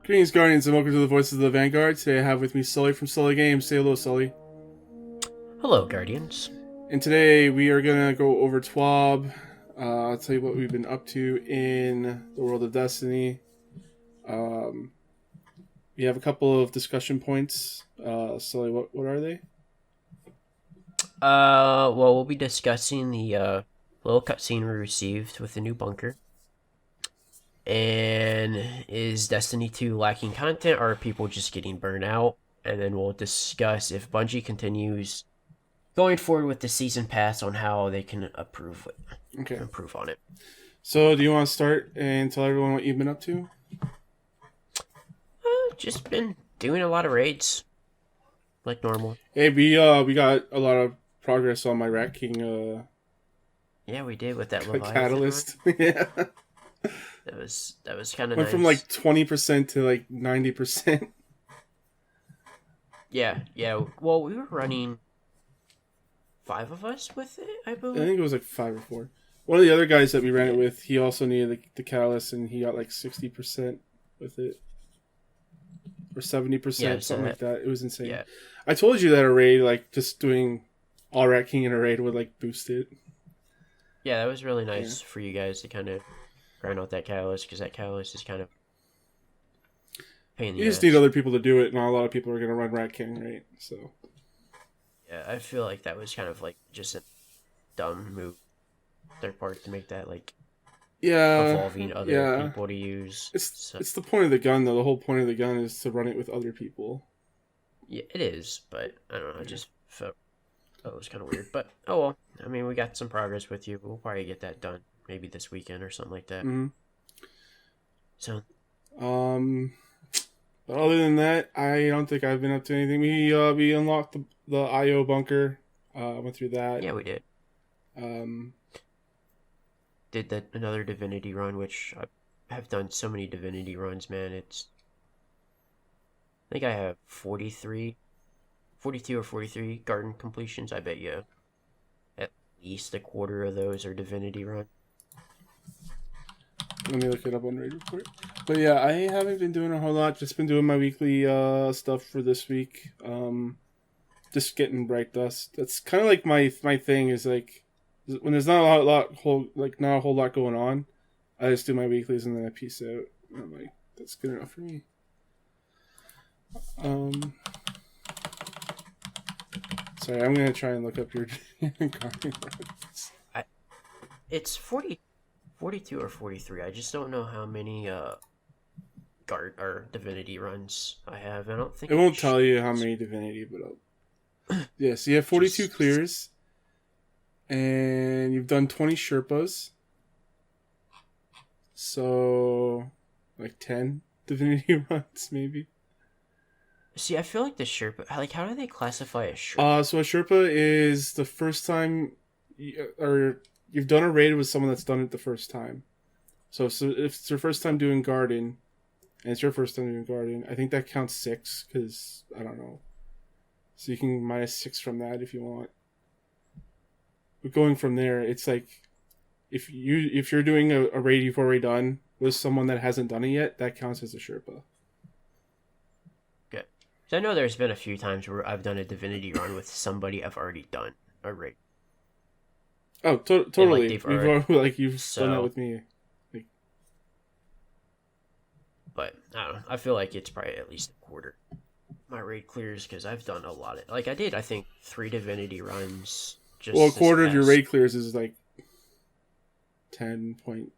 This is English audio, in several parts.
Greetings, Guardians, and welcome to the Voices of the Vanguard. Today I have with me Sully from Sully Games. Say hello, Sully. Hello, Guardians. And today we are going to go over TWAB. I'll tell you what we've been up to in the world of Destiny. We have a couple of discussion points. Sully, what are they? Well, we'll be discussing the little cutscene we received with the new bunker. And is Destiny 2 lacking content, or are people just getting burned out? And then we'll discuss if Bungie continues going forward with the season pass on how they can improve on it. So, do you want to start and tell everyone what you've been up to? Just been doing a lot of raids, like normal. Hey, we got a lot of progress on my racking. Yeah, we did with that Leviathan catalyst. Yeah. That was kind of Went nice. from like 20% to like 90%. Yeah. Well, we were running 5 of us with it, I I believe. think it was like 5 or 4. One of the other guys that we ran it with, he also needed the catalyst, and he got like 60% with it, or 70%, something like that. It was insane. Yeah. I told you that a raid, like just doing all rat king in a raid would like boost it. Yeah, that was really nice for you guys to kind of grind out that catalyst, because that catalyst is kind of pain in the You just ass. need other people to do it, and not a lot of people are going to run rat king, right? So Yeah, I feel like that was kind of like just a dumb move their part to make that like evolving other people to use. It's the point of the gun, though. The whole point of the gun is to run it with other people. Yeah, it is, but I don't know. I just felt it was kind of weird. But oh well. I mean, we got some progress with you. We'll probably get that done maybe this weekend or something like that. Mm-hmm. So, but other than that, I don't think I've been up to anything. We unlocked the IO bunker. Went through that. yeah, we did. Um, Did that another Divinity run, which I have done so many Divinity runs, man. I think I have 42 or 43 garden completions. I bet you at least a quarter of those are Divinity run. Let me look it up on Raid Report. But yeah, I haven't been doing a whole lot. Just been doing my weekly stuff for this week. Just getting bright dust. That's kind of like my thing is like when there's not a not a whole lot going on. I just do my weeklies and then I peace out. And I'm like, that's good enough for me. Sorry, I'm gonna try and look up your gardening runs. It's 42 or 43. I just don't know how many guard or Divinity runs I have. I don't think It won't tell you how many Divinity, but yeah. So you have 42 clears, and you've done 20 Sherpas. So, like 10 Divinity runs, maybe. See, I feel like the Sherpa. Like, how do they classify a Sherpa? So a Sherpa is the first time, you've done a raid with someone that's done it the first time. So if it's your first time doing Garden, and it's your first time doing Garden, I think that counts 6, because, I don't know. So you can minus 6 from that if you want. But going from there, it's like, if you're doing a raid you've already done with someone that hasn't done it yet, that counts as a Sherpa. Good. So I know there's been a few times where I've done a Divinity run with somebody I've already done a raid. Oh, totally. You've done that with me. But I don't know. I feel like it's probably at least a quarter. My raid clears, because I've done a lot of. Like I did, I think 3 Divinity runs. Just a quarter of your raid clears is like 10.4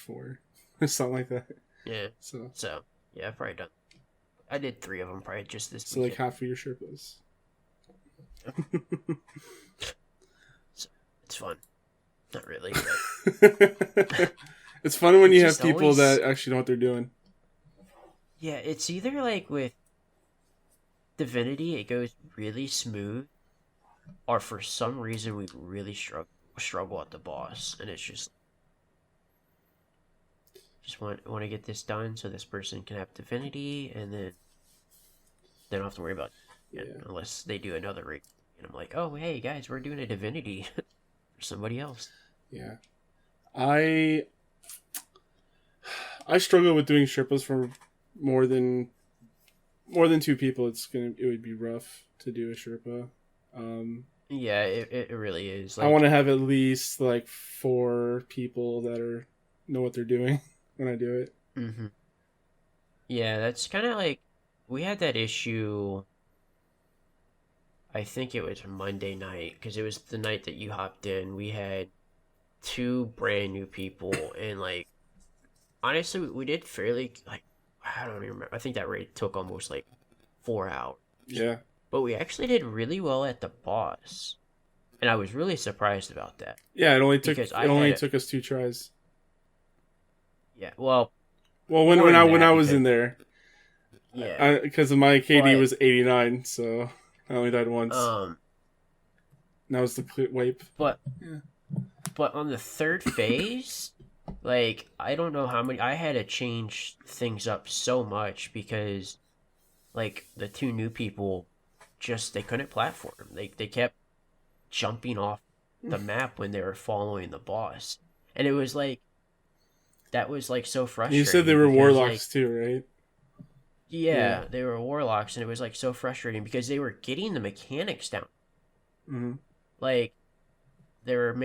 or something like that. Yeah. So yeah, I've probably done. I did 3 of them probably just this. So weekend. Like half of your Sherpas. So it's fun. Not really, but it's fun when you have people that actually know what they're doing. Yeah, it's either like with Divinity, it goes really smooth, or for some reason we really struggle at the boss, and it's just want to get this done so this person can have Divinity, and then they don't have to worry about it unless they do another raid. And I'm like, oh hey guys, we're doing a Divinity for somebody else. Yeah, I struggle with doing Sherpas for more than 2 people, it would be rough to do a Sherpa. Yeah, it really is. I want to have at least like 4 people that know what they're doing when I do it. Mm-hmm. Yeah, that's kind of like we had that issue. I think it was Monday night because it was the night that you hopped in. We had 2 brand new people, and like honestly, we did fairly like I don't even remember. I think that raid took almost like 4 hours. Yeah, But we actually did really well at the boss, and I was really surprised about that. yeah. It only Because took us 2 tries. Yeah, well, when I was in there, yeah, because my KD But- was 89, so I only died once. That was the wipe. but Yeah. but on the 3rd phase, like I don't know how many I had to change things up so much because like the 2 new people just they couldn't platform. They kept jumping off the map when they were following the boss. And it was like that was like so frustrating. You said they were because, warlocks like, too, right? yeah, they were warlocks, and it was like so frustrating because they were getting the mechanics down. Mm-hmm. Like they were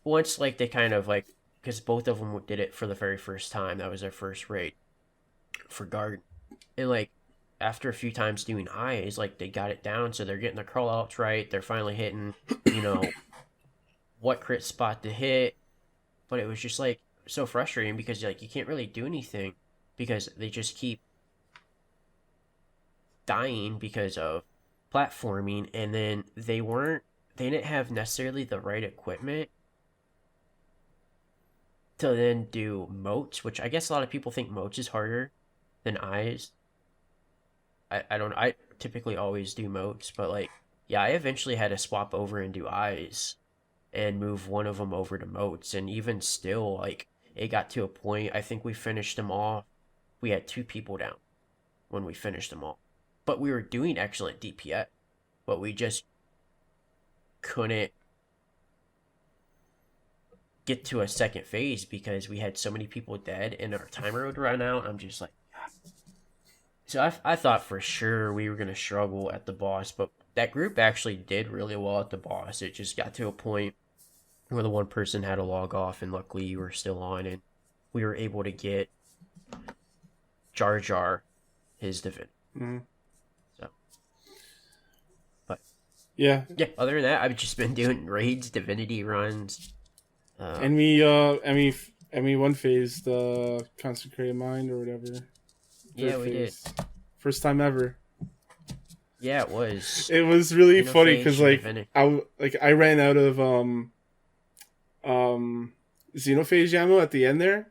once like they kind of like because both of them did it for the very first time. That was their first raid for guard, and like after a few times doing eyes, like they got it down, so they're getting the crawl outs right. They're finally hitting, what crit spot to hit, but it was just like so frustrating because like you can't really do anything because they just keep dying because of platforming, and then they didn't have necessarily the right equipment to then do moats, which I guess a lot of people think moats is harder than eyes. I typically always do moats, but like yeah, I eventually had to swap over and do eyes and move one of them over to moats, and even still like it got to a point I think we finished them all. We had 2 people down when we finished them all. But we were doing excellent DPS, but we just couldn't get to a second phase because we had so many people dead and our timer would run out. I'm just like, so I thought for sure we were gonna struggle at the boss, but that group actually did really well at the boss. It just got to a point where the one person had to log off, and luckily you were still on, and we were able to get Jar Jar his divinity. Mm-hmm. So, but yeah, other than that, I've just been doing raids, divinity runs. And we one phase the consecrated mind or whatever. Yeah, we did. First time ever. Yeah, it was. It was really funny because Divinity. I ran out of xenophage ammo at the end there,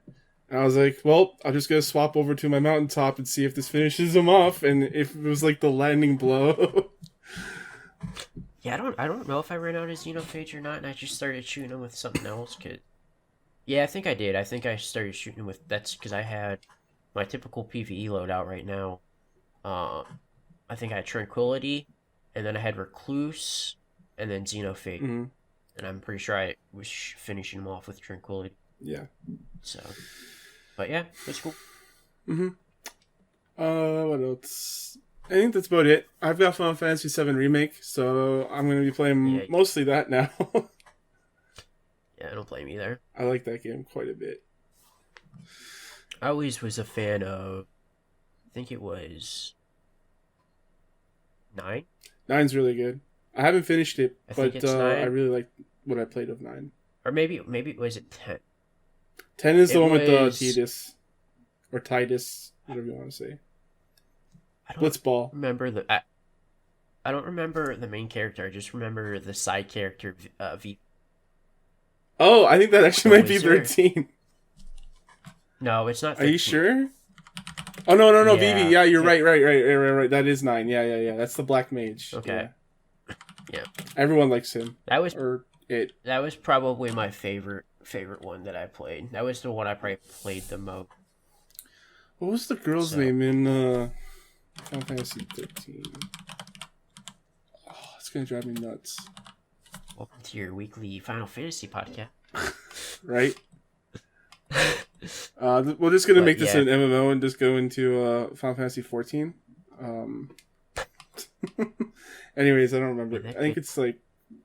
and I was like, well, I'm just gonna swap over to my mountaintop and see if this finishes them off, and if it was like the landing blow. Yeah, I don't know if I ran out of xenophage or not, and I just started shooting them with something else. Yeah, I think I did. I think I started shooting with that's because I had my typical PvE loadout right now. I think I had Tranquility, and then I had Recluse, and then Xenophage. Mm-hmm. And I'm pretty sure I was finishing them off with Tranquility. Yeah. So, but yeah, that's cool. Mm-hmm. What else? I think that's about it. I've got Final Fantasy VII Remake, so I'm going to be playing mostly that now. Yeah, I don't blame you there. I like that game quite a bit. I always was a fan of, I think it was 9? 9's really good. I haven't finished it, but I 9. really like what I played of 9. Or maybe was it 10? 10 is the one with the Titus. Or Titus, whatever you want to say. I don't Blitzball. remember I don't remember the main character. I just remember the side character, V. Oh, I think that actually might be Wizard. 13. No, it's not 13. Are you sure? Oh, no, Yeah. Vivi. Yeah, you're right. That is 9. Yeah. That's the Black Mage. Okay. Yeah. Everyone likes him. That was it. That was probably my favorite one that I played. That was the one I probably played the most. What was the girl's name in Final Fantasy 13? Oh, it's gonna drive me nuts. Welcome to your weekly Final Fantasy podcast. Right? We're just gonna But make this yeah, an MMO and just go into Final Fantasy 14. Anyways, I don't remember. that I think could, it's like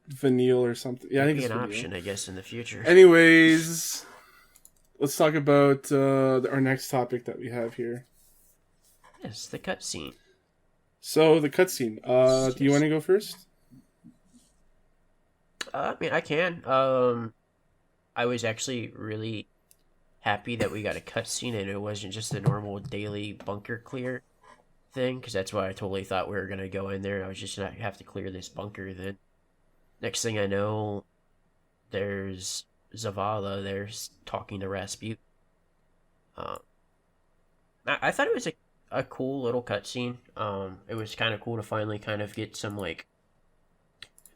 Vanille or something. Yeah, I could think be it's an Vanille. option, I guess, in the future. Anyways, let's talk about our next topic that we have here. Yes, the cutscene. So the cutscene. Do you want to go first? I mean, I can. I was actually really happy that we got a cutscene and it wasn't just a normal daily bunker clear thing, because that's why I totally thought we were gonna go in there and I was just gonna have to clear this bunker. Then next thing I know, there's Zavala there's talking to Rasputin. Um, I thought it was a cool little cutscene. It was kind of cool to finally kind of get some like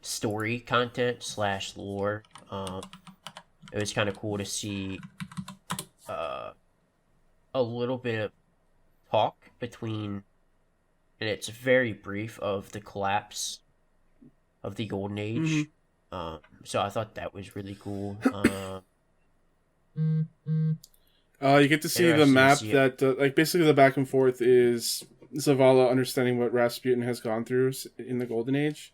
story content slash lore. It was kind of cool to see a little bit of talk between, and it's very brief, of the collapse of the Golden Age. So I thought that was really cool. You get to see the map that, like, basically the back and forth is Zavala understanding what Rasputin has gone through in the Golden Age.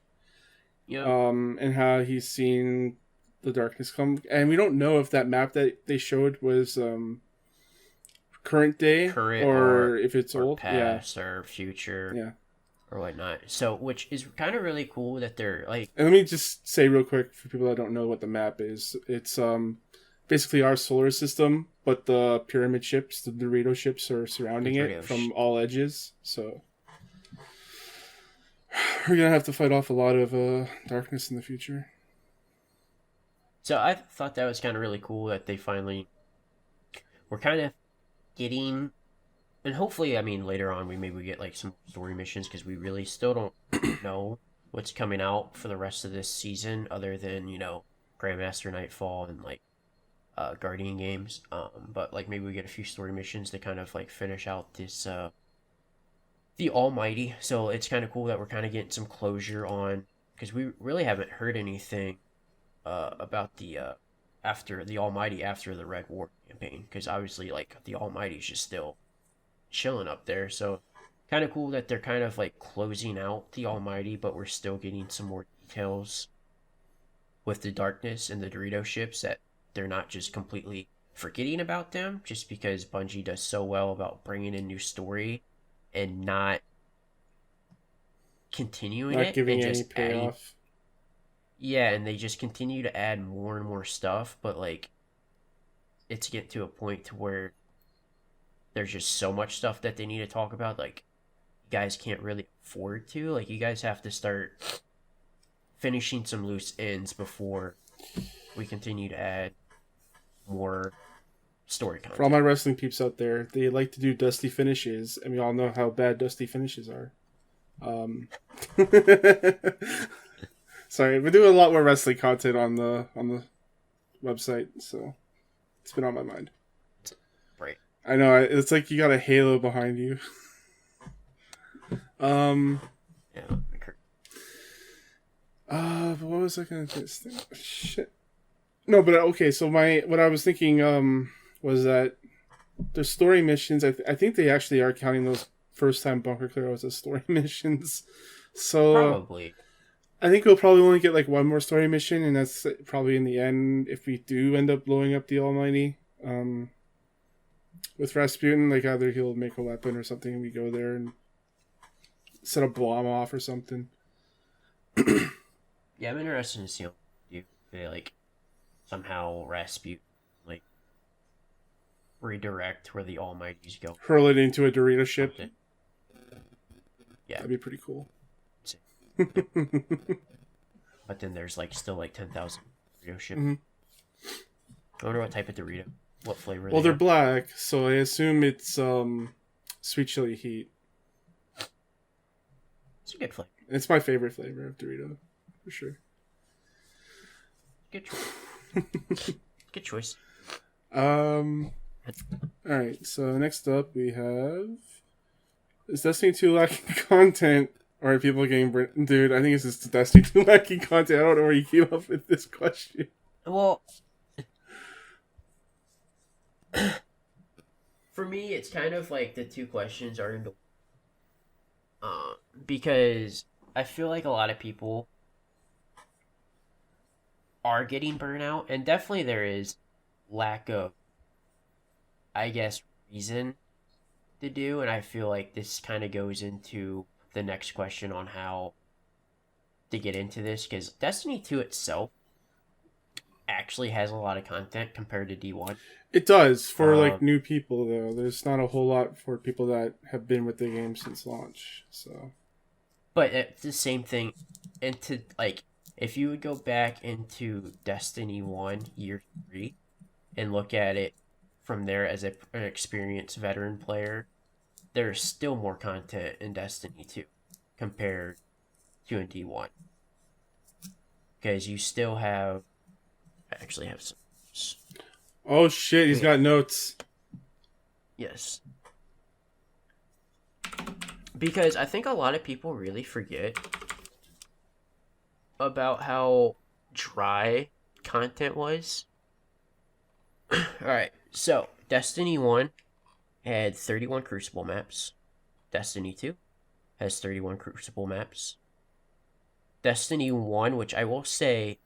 Yeah. And how he's seen the darkness come. And we don't know if that map that they showed was current day or if it's or old. Past or future. Yeah. Or whatnot. So, which is kind of really cool that they're like. And let me just say real quick for people that don't know what the map is. It's basically our solar system, but the pyramid ships, the Dorito ships, are surrounding it from all edges. So we're gonna have to fight off a lot of darkness in the future. So I thought that was kind of really cool that they finally were kind of getting, and hopefully, I mean, later on we maybe get like some story missions, because we really still don't know what's coming out for the rest of this season, other than, you know, Grandmaster Nightfall and like Guardian games. But like maybe we get a few story missions to kind of like finish out this the Almighty. So it's kind of cool that we're kind of getting some closure on, because we really haven't heard anything about the after the Almighty after the Red War campaign, because obviously like the Almighty's just still chilling up there. So kind of cool that they're kind of like closing out the Almighty, but we're still getting some more details with the darkness and the Dorito ships, that they're not just completely forgetting about them just because Bungie does so well about bringing in new story and not continuing not it, giving and any just payoff. adding. Yeah, and they just continue to add more and more stuff, but like it's getting to a point to where there's just so much stuff that they need to talk about. Like, you guys can't really afford to. Like, you guys have to start finishing some loose ends before we continue to add more story content. For all my wrestling peeps out there, they like to do dusty finishes, and we all know how bad dusty finishes are. Sorry, we're doing a lot more wrestling content on the website, so it's been on my mind. Right. I know, it's like you got a halo behind you. Yeah. But what was I gonna just think? Shit. No, but okay. So what I was thinking was that the story missions. I think they actually are counting those first time bunker clear as story missions. So Probably. I think we'll probably only get like one more story mission, and that's probably in the end if we do end up blowing up the Almighty. With Rasputin, like either he'll make a weapon or something, and we go there and set a bomb off or something. Yeah, I'm interested to see if they like somehow Rasputin like redirect where the Almighty's go. Hurl it into a Dorito ship. Something. Yeah, That'd be pretty cool. But then there's like still like 10,000 Dorito ships. Mm-hmm. I wonder what type of Dorito, what flavor. Well, they're have. black, so I assume it's sweet chili heat. It's a good flavor. It's my favorite flavor of Dorito, for sure. Good choice. Good choice. All right. So next up we have, is Destiny 2 lacking content, or are people getting dude? I think it's just Destiny 2 lacking content. I don't know where you came up with this question. Well, for me, it's kind of like the two questions are into because I feel like a lot of people are getting burnout, and definitely there is lack of, I guess, reason to do, and I feel like this kind of goes into the next question on how to get into this because Destiny 2 itself actually has a lot of content compared to D1. It does for like Um, new people though. There's not a whole lot for people that have been with the game since launch. So but it's the same thing. And to like, if you would go back into Destiny 1 year 3 and look at it from there as an experienced veteran player, there's still more content in Destiny 2 compared to in D1 because you still have. I actually have some. oh shit, he's got notes. Yes. Because I think a lot of people really forget about how dry content was. Alright, so Destiny 1 had 31 Crucible maps. Destiny 2 has 31 Crucible maps. Destiny 1, which I will say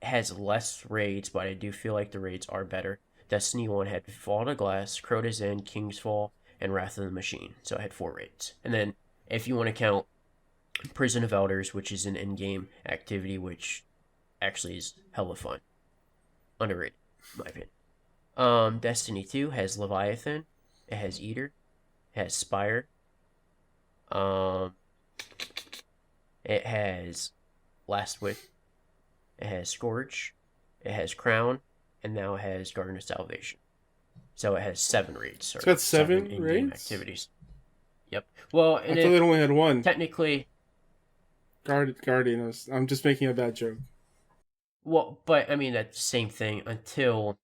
has less raids, but I do feel like the raids are better. Destiny 1 had Fall to Glass, Crota's End, King's Fall, and Wrath of the Machine. So it had 4 raids. And then if you want to count Prison of Elders, which is an in-game activity, which actually is hella fun. Underrated, in my opinion. Destiny 2 has Leviathan, it has Eater, it has Spire, it has Last Wick, it has Scourge, it has Crown, and now it has Garden of Salvation. So it has 7 raids. It's got 7 in-game raids? activities. Yep. Well, and I thought it only had 1. Technically, Guardian. I'm just making a bad joke. well, but I mean that's the same thing until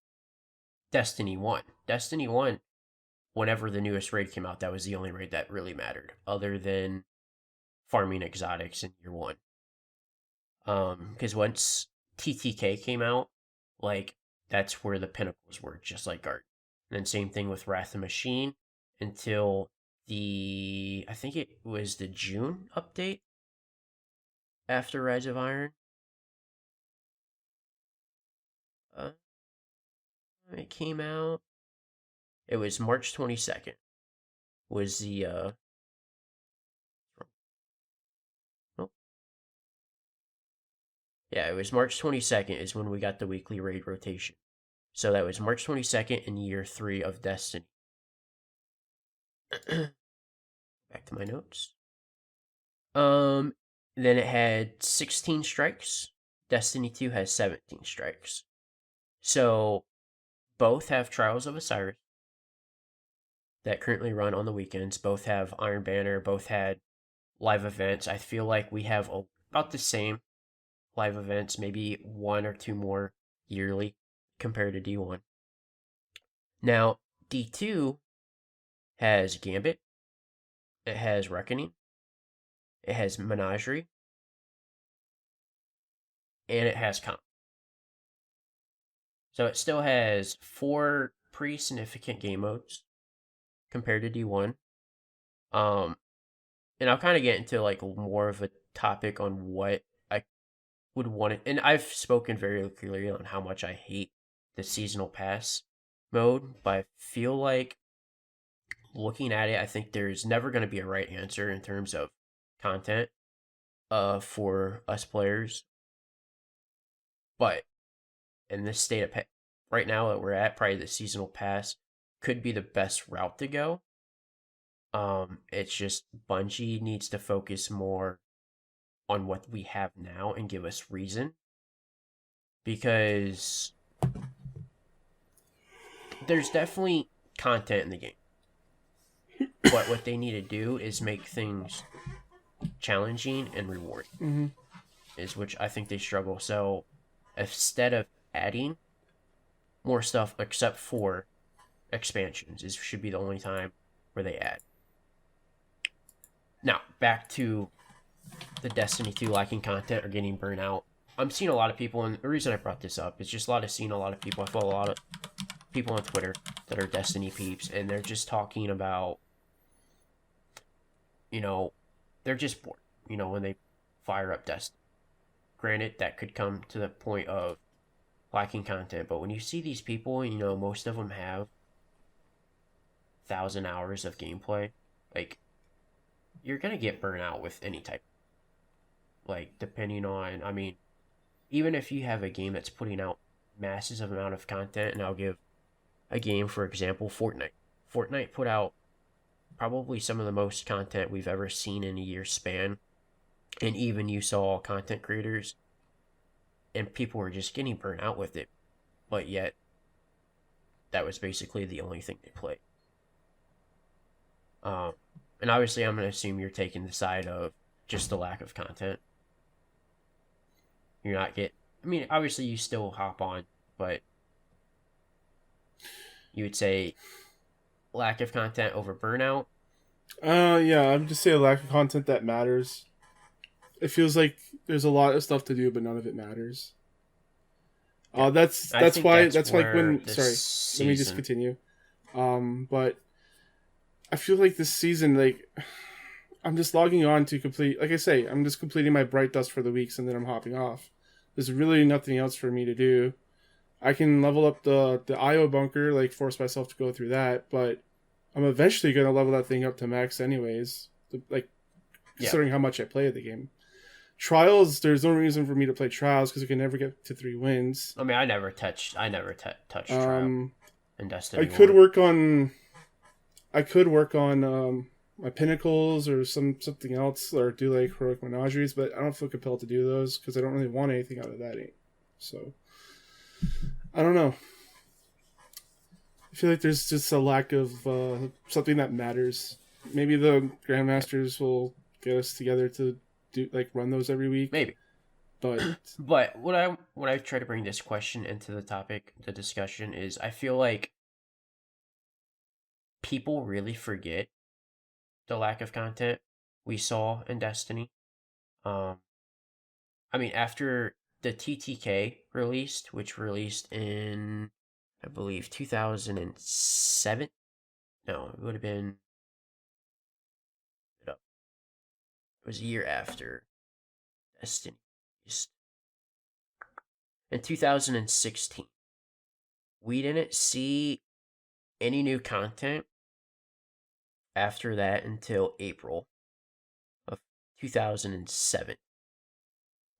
Destiny 1. Destiny 1, whenever the newest raid came out, that was the only raid that really mattered, other than farming exotics in year 1. Because once TTK came out, like, that's where the pinnacles were, just like Guard. And then same thing with Wrath of Machine until I think it was the June update after Rise of Iron. It came out. It was March 22nd. Was the oh. Yeah, it was March 22nd is when we got the weekly raid rotation. So that was March 22nd in year 3 of Destiny. Back to my notes. Then it had 16 strikes. Destiny 2 has 17 strikes. So both have Trials of Osiris that currently run on the weekends. Both have Iron Banner. Both had live events. I feel like we have about the same live events, maybe 1 or 2 more yearly compared to D1. Now, D2 has Gambit. It has Reckoning. It has Menagerie. And it has Comp. So it still has 4 pretty significant game modes compared to D1. And I'll kind of get into like more of a topic on what I would want it. And I've spoken very clearly on how much I hate the seasonal pass mode, but I feel like looking at it, I think there's never going to be a right answer in terms of content for us players. But in this state of right now that we're at, probably the seasonal pass could be the best route to go. It's just Bungie needs to focus more on what we have now and give us reason, because there's definitely content in the game, but what they need to do is make things challenging and rewarding. Mm-hmm. Is which I think they struggle. So instead of adding more stuff, except for expansions, this should be the only time where they add. Now, back to the Destiny 2 lacking content or getting burnt out. I'm seeing a lot of people, and the reason I brought this up is just seeing a lot of people. I follow a lot of people on Twitter that are Destiny peeps, and they're just talking about, you know, they're just bored, when they fire up Destiny. Granted, that could come to the point of lacking content, but when you see these people, most of them have 1,000 hours of gameplay, like, you're gonna get burnt out with any type. Like, depending on, I mean, even if you have a game that's putting out masses of amount of content, and I'll give a game, for example, Fortnite. Fortnite put out probably some of the most content we've ever seen in a year's span. And even you saw content creators and people were just getting burnt out with it. But yet, that was basically the only thing they played. And obviously, I'm going to assume you're taking the side of just the lack of content. You're not I mean, obviously, you still hop on, but you would say lack of content over burnout. Yeah, I'm just saying lack of content that matters. It feels like there's a lot of stuff to do, but none of it matters. Yeah. That's why when sorry, let me just continue. But I feel like this season, like, I'm just logging on to complete. Like I say, I'm just completing my Bright Dust for the weeks, and then I'm hopping off. There's really nothing else for me to do. I can level up the IO bunker, like force myself to go through that, but I'm eventually gonna level that thing up to max anyways. Like, considering how much I play the game. Trials, there's no reason for me to play Trials because I can never get to 3 wins. I mean, I never touched Trial in Destiny. I could work on my Pinnacles or something else, or do like Heroic Menageries, but I don't feel compelled to do those because I don't really want anything out of that. So I don't know. I feel like there's just a lack of something that matters. Maybe the Grandmasters will get us together to do run those every week. Maybe. But what I try to bring this question into the discussion is, I feel like people really forget the lack of content we saw in Destiny. I mean, after the TTK released, which released in, I believe, 2007. No, it would have been. It was a year after Destiny. In 2016, we didn't see any new content after that until April of 2007.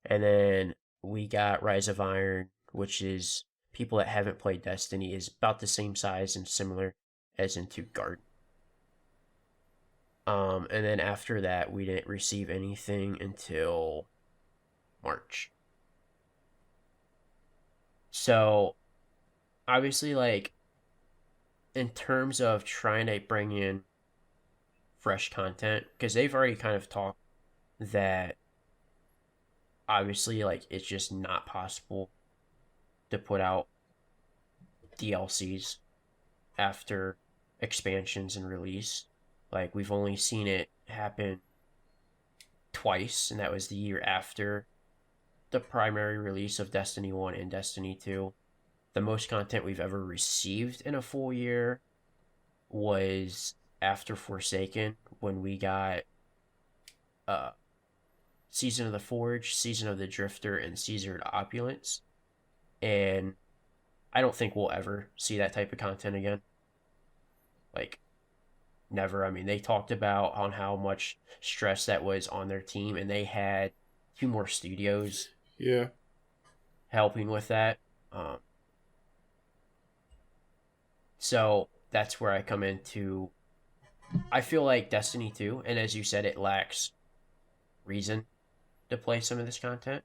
And then we got Rise of Iron, which is, people that haven't played Destiny, is about the same size and similar as into Garden. And then after that, we didn't receive anything until March. So, obviously, like, in terms of trying to bring in fresh content, because they've already kind of talked that obviously, like, it's just not possible to put out DLCs after expansions and release. Like, we've only seen it happen twice, and that was the year after the primary release of Destiny 1 and Destiny 2. The most content we've ever received in a full year was after Forsaken, when we got Season of the Forge, Season of the Drifter, and Season of Opulence. And I don't think we'll ever see that type of content again. Like, never. I mean, they talked about on how much stress that was on their team, and they had 2 more studios helping with that. So that's where I come into, I feel like Destiny 2, and as you said, it lacks reason to play some of this content.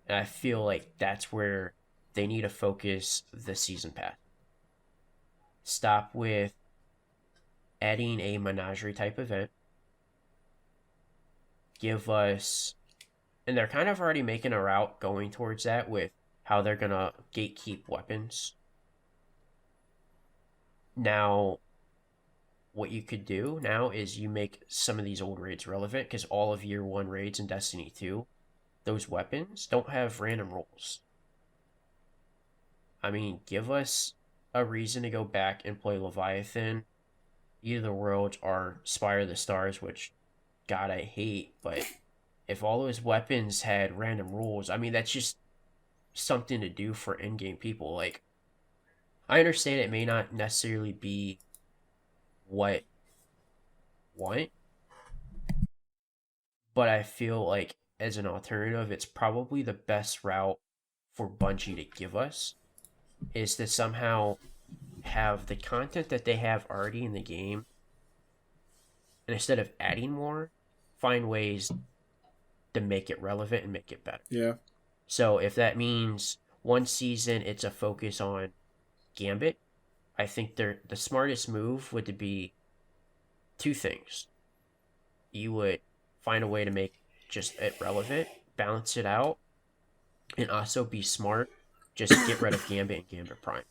And I feel like that's where they need to focus the season pass. Stop with adding a menagerie type event. Give us, and they're kind of already making a route going towards that with how they're going to gatekeep weapons. Now, what you could do now is you make some of these old raids relevant, because all of year 1 raids in Destiny 2, those weapons don't have random rolls. I mean, give us a reason to go back and play Leviathan, Either the Worlds, or Spire of the Stars, which, God, I hate, but if all those weapons had random rules, I mean, that's just something to do for in-game people. Like, I understand it may not necessarily be what want, but I feel like as an alternative, it's probably the best route for Bungie to give us is to somehow have the content that they have already in the game, and instead of adding more, find ways to make it relevant and make it better. Yeah. So if that means one season it's a focus on Gambit, I think the smartest move would be two things. You would find a way to make just it relevant, balance it out, and also be smart. Just get rid of Gambit and Gambit Prime.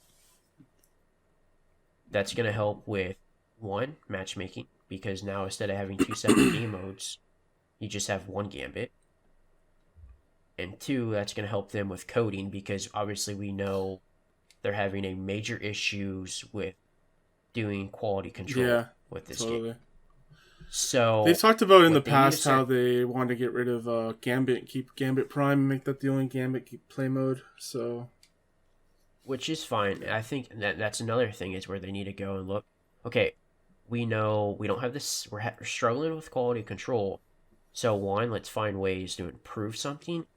That's going to help with, one, matchmaking, because now instead of having two separate game modes, you just have one Gambit. And two, that's going to help them with coding, because obviously we know they're having a major issues with doing quality control with this game. So they've talked about in the past how they want to get rid of Gambit, keep Gambit Prime, and make that the only Gambit play mode. So, which is fine. I think that's another thing is where they need to go and look. Okay, we know we don't have this. We're struggling with quality control. So one, let's find ways to improve something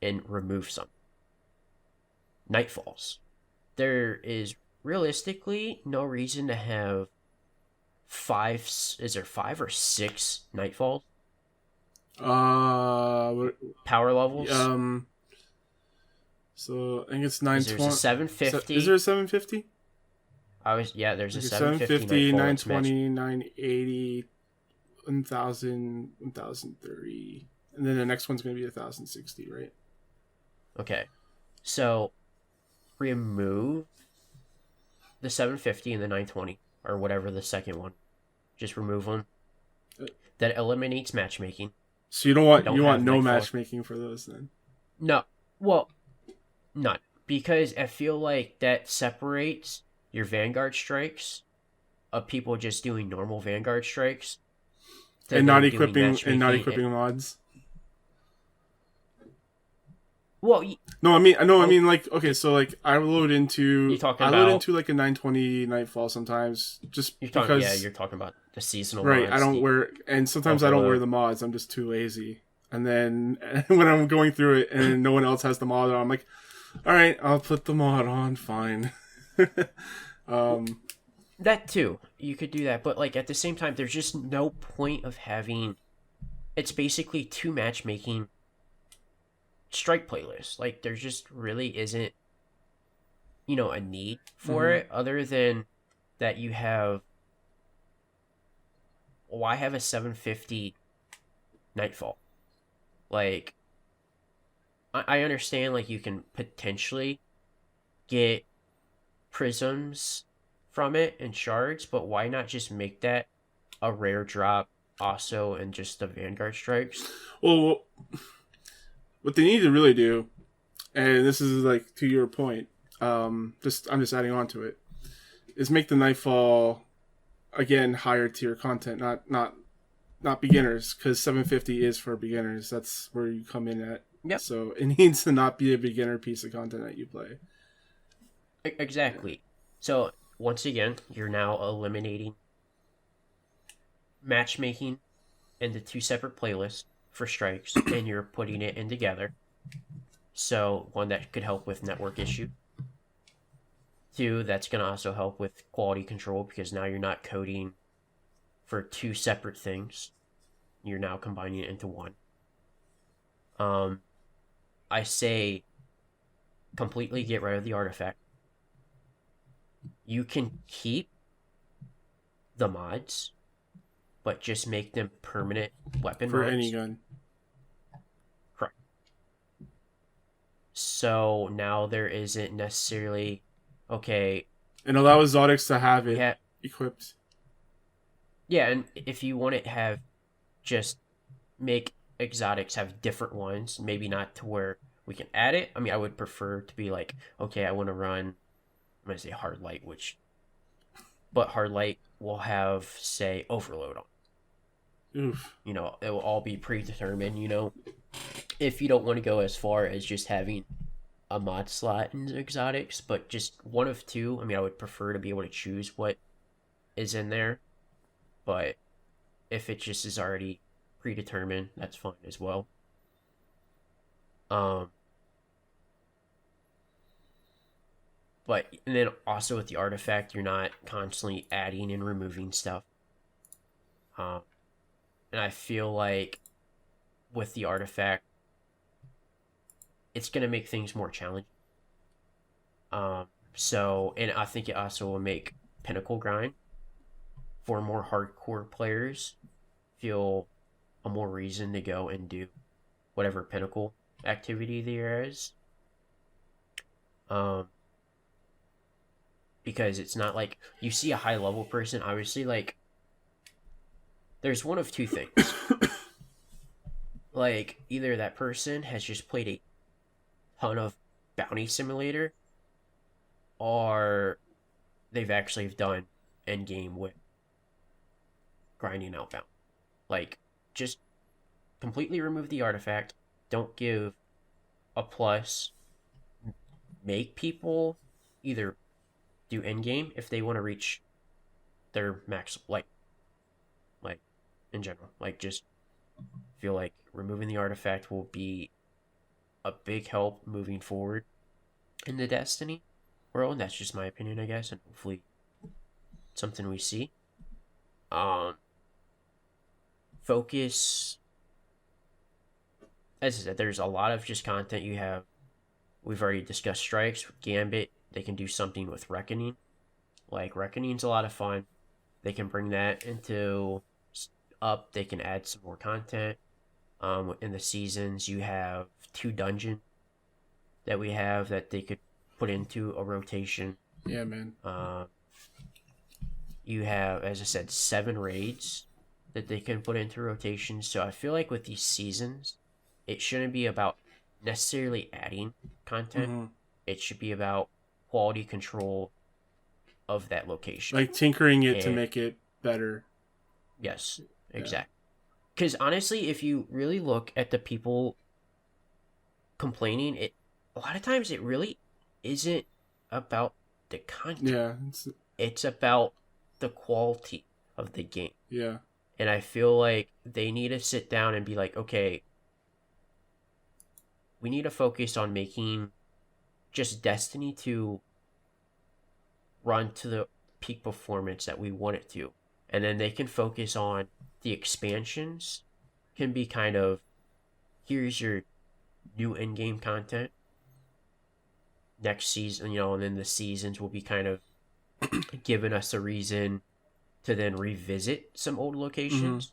and remove something. Nightfalls. There is realistically no reason to have five. Is there 5 or 6 Nightfalls? Power levels. So I think it's 920. There's a 750. Is there a 750? There's a 750, 920, 980, 1000, 1030, and then the next one's going to be 1060, right? Okay, so remove the 750 and the 920, or whatever the second one. Just remove them. That eliminates matchmaking. So you want no matchmaking for those then? No, well, none, because I feel like that separates your Vanguard strikes of people just doing normal Vanguard strikes and not equipping mods. Well, I mean, like, okay, so like I load into like a 920 Nightfall sometimes, just because you're talking about the seasonal right. Mods, sometimes I don't wear the mods. I'm just too lazy. And then when I'm going through it and no one else has the mod on, I'm like, all right, I'll put the mod on. Fine. That too, you could do that, but like at the same time, there's just no point of having. It's basically 2 matchmaking strike playlists. Like there just really isn't, a need for it, other than that you have. Why have a 750 Nightfall? Like, I understand, like, you can potentially get prisms from it and shards, but why not just make that a rare drop also and just the Vanguard strikes? Well, what they need to really do, and this is like to your point, I'm just adding on to it, is make the Nightfall again higher tier content, not beginners, because 750 is for beginners. That's where you come in at. Yep. So it needs to not be a beginner piece of content that you play. Exactly. So once again, you're now eliminating matchmaking into 2 separate playlists for strikes, and you're putting it in together. So one, that could help with network issue. 2, that's going to also help with quality control, because now you're not coding for 2 separate things. You're now combining it into one. I say completely get rid of the artifact. You can keep the mods, but just make them permanent weapon for mods. any gun. Correct. So now there isn't necessarily and allow exotics to have it equipped. Yeah, and if you want to have just make exotics have different ones, maybe not to where we can add it. I mean, I would prefer to be like, okay, I want to run I'm gonna say hard light, but hard light will have, say, overload on. Oof. You know, it will all be predetermined. You know, if you don't want to go as far as just having a mod slot in exotics, but just one of two. I mean, I would prefer to be able to choose what is in there, but if it just is already predetermined, that's fine as well. Um, but and then also with the artifact, you're not constantly adding and removing stuff. Um, and I feel like with the artifact, it's gonna make things more challenging. So and I think it also will make Pinnacle grind for more hardcore players feel a more reason to go and do whatever Pinnacle activity there is. Because it's not like you see a high level person, obviously, like there's one of two things. Like either that person has just played a ton of Bounty Simulator, or they've actually done end game with grinding outbound. Like, just completely remove the artifact. Don't give a plus. Make people either do end game if they want to reach their max, like in general. Like, just feel like removing the artifact will be a big help moving forward in the Destiny world. And that's just my opinion, I guess, and hopefully something we see. Focus, as I said, there's a lot of just content you have. We've already discussed strikes with Gambit. They can do something with Reckoning. Like, Reckoning's a lot of fun. They can bring that into up. They can add some more content. In the seasons, you have 2 dungeon that we have that they could put into a rotation. Yeah, man. You have, as I said, 7 raids that they can put into rotation. So I feel like with these seasons, it shouldn't be about necessarily adding content. Mm-hmm. It should be about quality control of that location. Like tinkering it to make it better. Yes, exactly. Because honestly, if you really look at the people complaining, a lot of times it really isn't about the content. Yeah. It's about the quality of the game. Yeah. And I feel like they need to sit down and be like, okay, we need to focus on making just Destiny 2 run to the peak performance that we want it to. And then they can focus on the expansions, can be kind of, here's your new in-game content next season, you know, and then the seasons will be kind of giving us a reason to then revisit some old locations.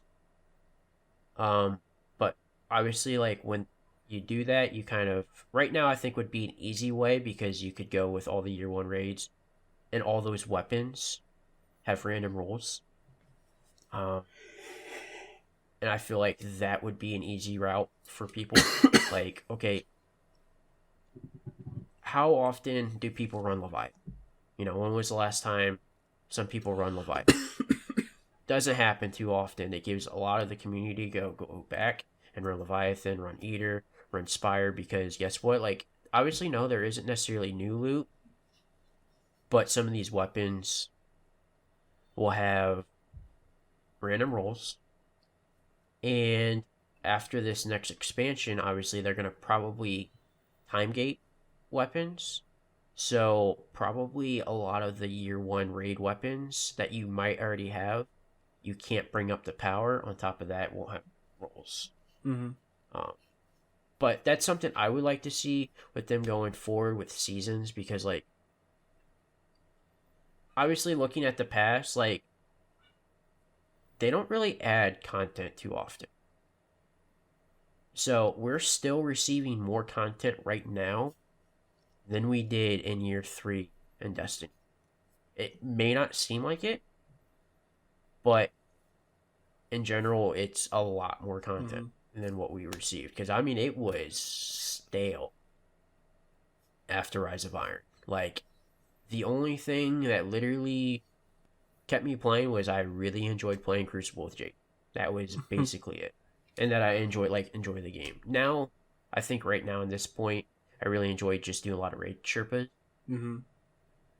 Mm-hmm. But obviously, like, when you do that, you kind of, right now I think would be an easy way, because you could go with all the year 1 raids and all those weapons have random rolls. And I feel like that would be an easy route for people. Like, okay, how often do people run Leviathan? You know, when was the last time some people run Leviathan? Doesn't happen too often. It gives a lot of the community go back and run Leviathan, run Eater, run Spire, because guess what? Like, obviously, no, there isn't necessarily new loot, but some of these weapons will have random rolls. And after this next expansion, obviously, they're going to probably time gate weapons. So probably a lot of the year 1 raid weapons that you might already have, you can't bring up the power. On top of that, won't have rolls. Mm-hmm. But that's something I would like to see with them going forward with seasons, because, like, obviously looking at the past, like, they don't really add content too often. So we're still receiving more content right now than we did in year 3 in Destiny. It may not seem like it, but in general, it's a lot more content than what we received. Because, I mean, it was stale after Rise of Iron. Like, The only thing that literally kept me playing was I really enjoyed playing Crucible with Jake. That was basically it, and that I enjoy the game. Now, I think right now in this point, I really enjoy just doing a lot of raid Sherpas. Mm-hmm.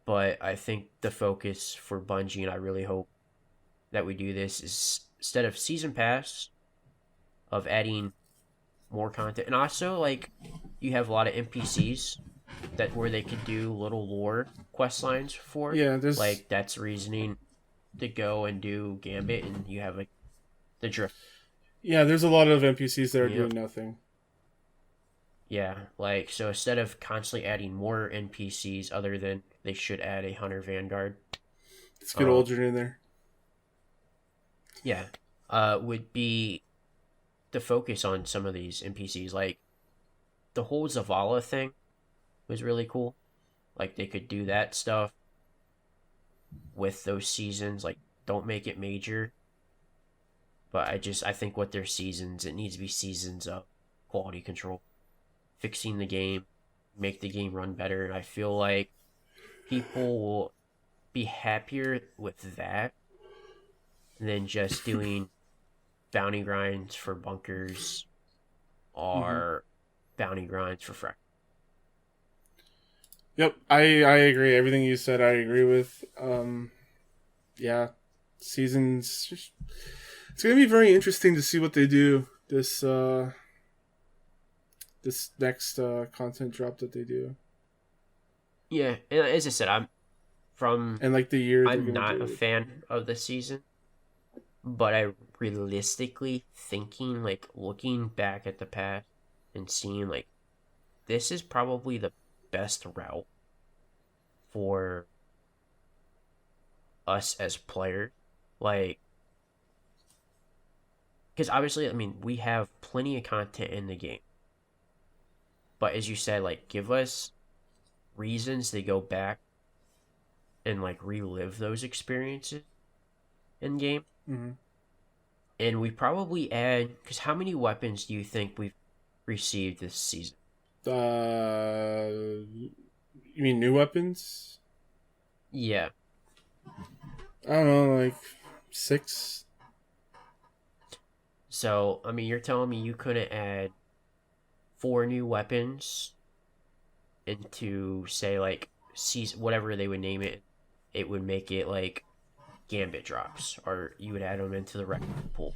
But I think the focus for Bungie, and I really hope that we do this, is instead of season pass, of adding more content, and also like you have a lot of NPCs that where they could do little lore quest lines for. Yeah, there's Like that's reasoning to go and do Gambit, and you have like the drift. there's a lot of NPCs that are Yep. doing nothing. Yeah, like so instead of constantly adding more NPCs, other than they should add a Hunter Vanguard. It's good Aldrin in there. Yeah, would be the focus on some of these NPCs. Like the whole Zavala thing was really cool. Like they could do that stuff with those seasons. Like don't make it major, but I think what their seasons, it needs to be seasons of quality control, fixing the game, make the game run better. And I feel like people will be happier with that than just doing bounty grinds for bunkers or bounty grinds for frac. Yep, I agree. Everything you said, I agree with. Yeah, seasons. It's gonna be very interesting to see what they do this this next content drop that they do. Yeah, and as I said, And like the year they're I'm gonna not do a it. fan of the season, but I realistically thinking, like looking back at the past and seeing like this is probably the best route for us as players. Like, because obviously, I mean, we have plenty of content in the game, but as you said, like, give us reasons to go back and like relive those experiences in game. Mm-hmm. And we probably add, because how many weapons do you think we've received this season? You mean new weapons? Yeah. I don't know, like 6. So, I mean, you're telling me you couldn't add 4 new weapons into, say, like, season, whatever they would name it. It would make it like Gambit drops, or you would add them into the record pool,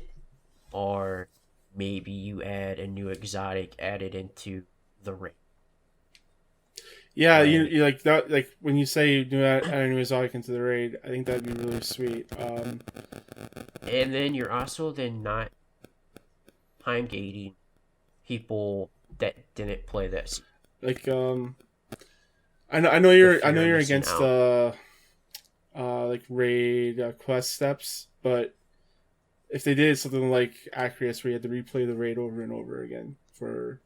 or maybe you add a new exotic added into the ring. Yeah, Like, you like that. Like when you say you do add a new exotic into the raid, I think that'd be really sweet. and then you're also then not time gating people that didn't play this. Like I know The you're fear of missing against out. like raid quest steps, but if they did something like Acreus where you had to replay the raid over and over again for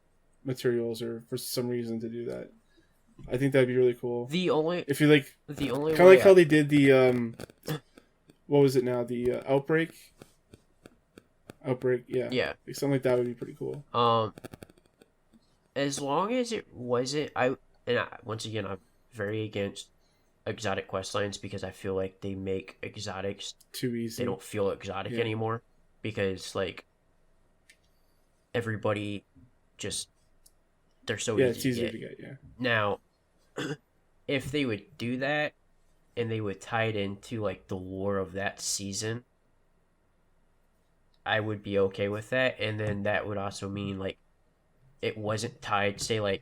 materials or for some reason to do that, I think that'd be really cool. The only If you like, the only kind of way like how they did the what was it now, the outbreak, yeah, yeah. like something like that would be pretty cool. As long as it wasn't once again I'm very against exotic quest lines because I feel like they make exotics, Too easy. they don't feel exotic Yeah. anymore because like everybody just they're so Yeah, easy it's easier to to get. get. Yeah. Now, if they would do that and they would tie it into like the lore of that season, I would be okay with that. And then that would also mean like it wasn't tied, say like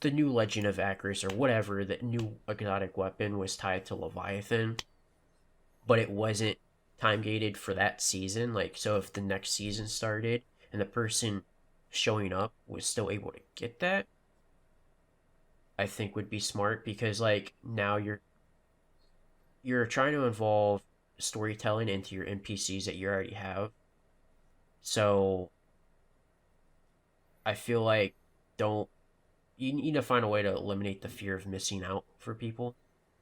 the new Legend of Acris or whatever, that new exotic weapon was tied to Leviathan, but it wasn't time gated for that season. Like, so if the next season started and the person showing up was still able to get that, I think would be smart because like now you're trying to involve storytelling into your NPCs that you already have. So I feel like don't you need to find a way to eliminate the fear of missing out for people.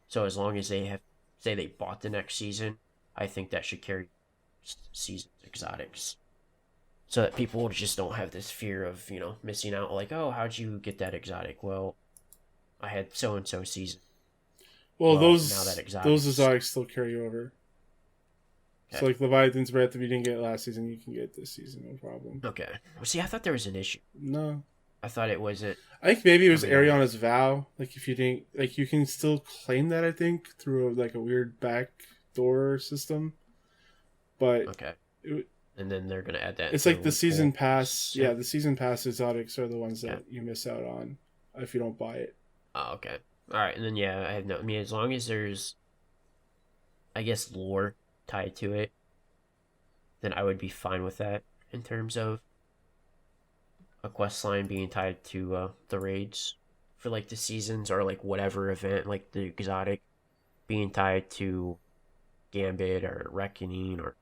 So as long as they have say they bought the next season, I think that should carry seasons exotics. So that people just don't have this fear of, missing out like, "Oh, how'd you get that exotic?" Well, I had so and so season. Well, Well, now that those exotics. exotics still carry over. So Okay. like Leviathan's Breath, if you didn't get it last season, you can get it this season, no problem. Okay. Well, see, I thought there was an issue. No. I thought it wasn't. I think maybe it I was mean, I Ariana's vow. Like if you didn't, like you can still claim that. I think through like a weird back door system, but okay. it, And then they're gonna add that. it's Into like the the season loophole. pass. So, Yeah, the season pass exotics are the ones okay. that you miss out on if you don't buy it. Oh, okay. All right, and then yeah, I have no. I mean, as long as there's, I guess, lore tied to it, then I would be fine with that in terms of a quest line being tied to the raids for like the seasons or like whatever event, like the exotic being tied to Gambit or Reckoning or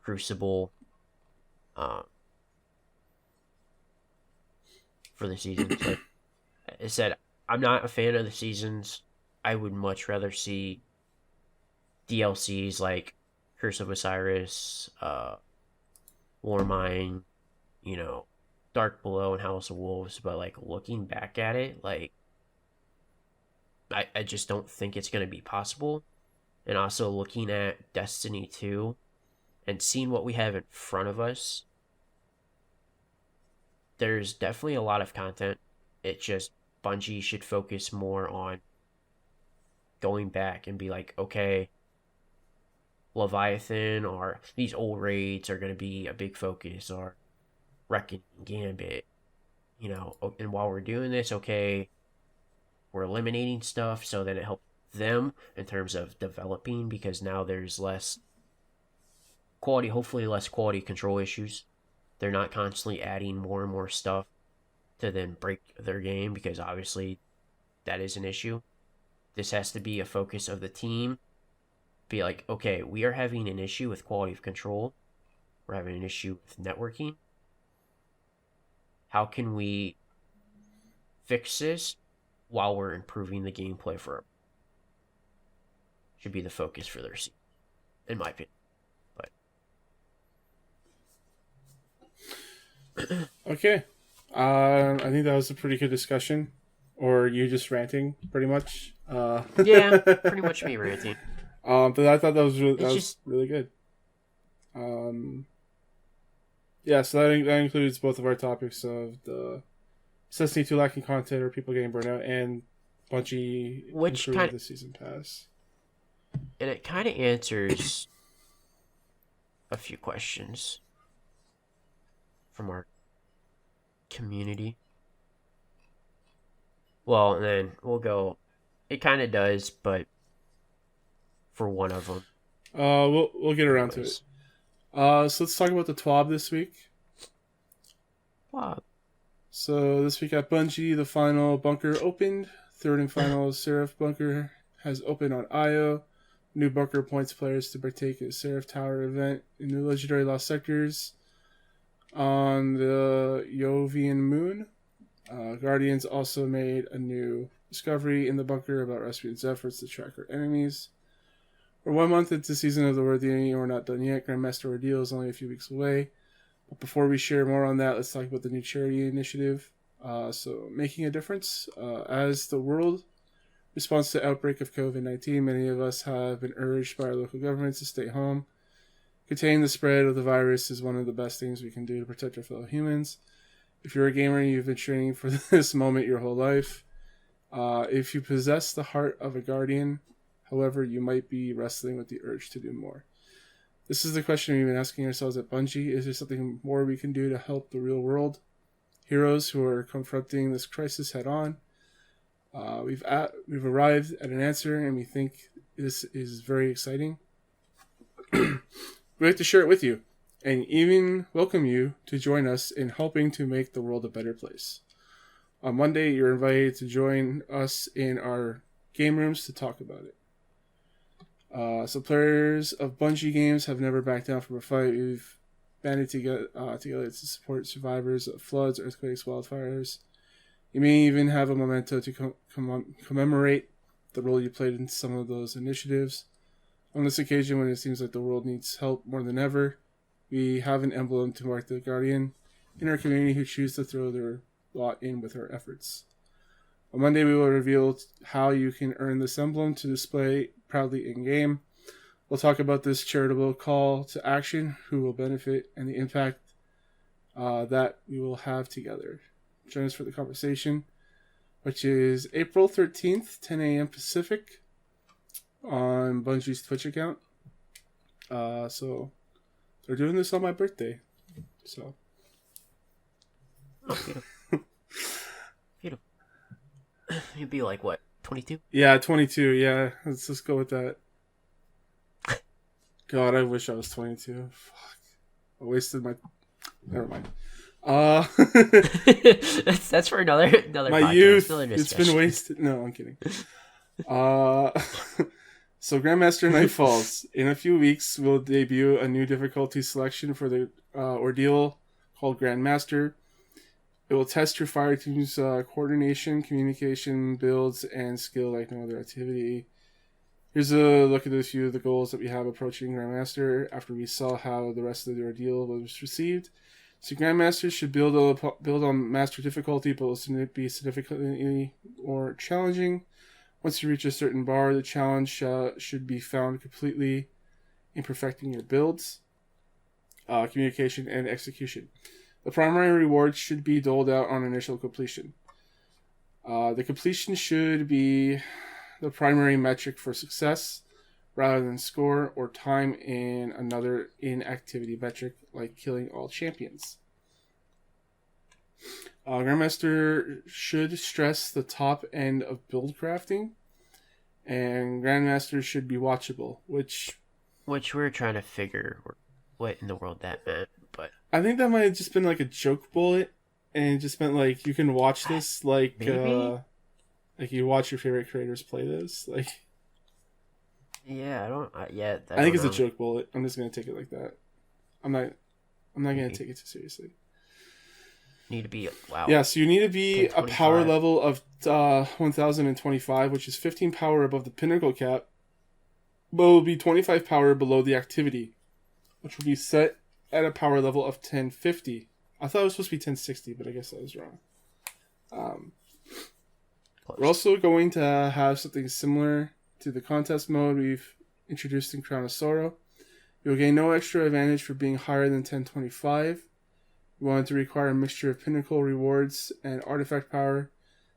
Crucible, um, for the seasons. Like I said, I'm not a fan of the seasons. I would much rather see DLCs like Curse of Osiris, Warmind, you know, Dark Below and House of Wolves, but like looking back at it, like I just don't think it's gonna be possible. And also looking at Destiny 2 and seeing what we have in front of us, there's definitely a lot of content. It just Bungie should focus more on going back and be like, okay, Leviathan or these old raids are going to be a big focus, or Reckoning, Gambit, you know. And while we're doing this, okay, we're eliminating stuff, so then it helps them in terms of developing because now there's less quality, hopefully less quality control issues. They're not constantly adding more and more stuff to then break their game because obviously that is an issue. This has to be a focus of the team. Be like, okay, we are having an issue with quality of control. We're having an issue with networking. How can we fix this while we're improving the gameplay for it? Should be the focus for their season, in my opinion. But Okay, I think that was a pretty good discussion. Or you just ranting, pretty much. yeah, pretty much me ranting. But I thought that was It's just really good. Yeah, so that includes both of our topics of the Destiny 2 lacking content or people getting burnt out and Bungie which improved kind the season pass. and it kind of answers a few questions from our community. Well, and then we'll go. It kind of does, but for one of them. We'll get around to it. So let's talk about the TWAB this week. Wow. So this week at Bungie, the final bunker opened. Third and final Seraph bunker has opened on IO. New bunker appoints players to partake in a Seraph Tower event in the legendary Lost Sectors on the Jovian Moon. Guardians also made a new discovery in the bunker about Rasputin's efforts to track our enemies. We're 1 month into Season of the Worthy and we're not done yet. Grandmaster Ordeal is only a few weeks away. But before we share more on that, let's talk about the new charity initiative. So, making a difference. As the world responds to the outbreak of COVID-19, many of us have been urged by our local governments to stay home. Containing the spread of the virus is one of the best things we can do to protect our fellow humans. If you're a gamer and you've been training for this moment your whole life, if you possess the heart of a guardian, however, you might be wrestling with the urge to do more. This is the question we've been asking ourselves at Bungie. Is there something more we can do to help the real world? Heroes who are confronting this crisis head on. We've arrived at an answer, and we think this is very exciting. We'd like to share it with you, and even welcome you to join us in helping to make the world a better place. On Monday, you're invited to join us in our game rooms to talk about it. So players of Bungie games have never backed down from a fight. We've banded together to support survivors of floods, earthquakes, wildfires. You may even have a memento to commemorate the role you played in some of those initiatives. On this occasion, when it seems like the world needs help more than ever, we have an emblem to mark the guardian in our community who choose to throw their lot in with our efforts. On Monday, we will reveal how you can earn this emblem to display proudly in-game. We'll talk about this charitable call to action, who will benefit, and the impact that we will have together. Join us for the conversation, which is April 13th, 10 a.m. Pacific, on Bungie's Twitch account. So they're doing this on my birthday. So. Oh, beautiful. Beautiful. You'd be like, what, 22? Yeah, 22. Yeah, let's just go with that. God, I wish I was 22. Fuck. I wasted my... Never mind. That's for another my podcast, youth, another it's been wasted. No, I'm kidding. So Grandmaster Night Falls. In a few weeks, we'll debut a new difficulty selection for the ordeal called Grandmaster. It will test your fire team's coordination, communication, builds, and skill like no other activity. Here's a look at a few of the goals that we have approaching Grandmaster after we saw how the rest of the ordeal was received. So Grandmasters should build on Master difficulty, but will be significantly more challenging. Once you reach a certain bar, the challenge should be found completely in perfecting your builds, communication, and execution. The primary rewards should be doled out on initial completion. The completion should be the primary metric for success, rather than score or time in another inactivity metric like killing all champions. Grandmaster should stress the top end of build crafting, and Grandmaster should be watchable, which we're trying to figure what in the world that meant, but I think that might have just been like a joke bullet, and it just meant like you can watch this like you watch your favorite creators play this, like. Yeah, I don't. I think it's a joke bullet. I'm just gonna take it like that. I'm not gonna take it too seriously. Need to be wow. Yeah, so you need to be a power level of 1025, which is 15 power above the pinnacle cap, but will be 25 power below the activity, which will be set at a power level of 1050. I thought it was supposed to be 1060, but I guess I was wrong. We're also going to have something similar to the contest mode we've introduced in Crown of Sorrow. You'll gain no extra advantage for being higher than 1025. We wanted to require a mixture of pinnacle rewards and artifact power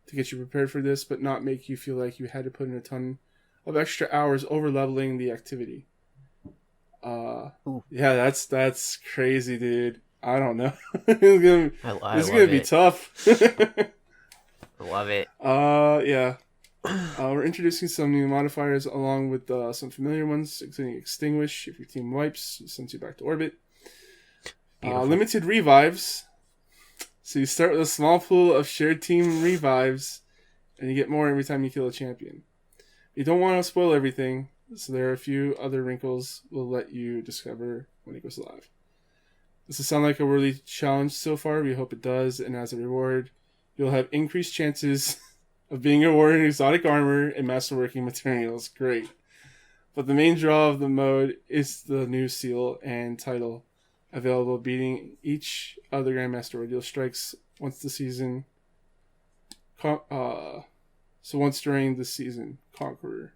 to get you prepared for this, but not make you feel like you had to put in a ton of extra hours over leveling the activity. Yeah, that's crazy, dude. I don't know. This is gonna be tough. I love it. Yeah. We're introducing some new modifiers along with some familiar ones, including Extinguish. If your team wipes, it sends you back to orbit. Limited revives. So you start with a small pool of shared team revives, and you get more every time you kill a champion. You don't want to spoil everything, so there are a few other wrinkles we'll let you discover when it goes live. Does this sound like a worthy challenge so far? We hope it does, and as a reward, you'll have increased chances of being awarded exotic armor and masterworking materials. Great. But the main draw of the mode is the new seal and title, available beating each other Grandmaster ordeal strikes once the season. Once during the season, Conqueror.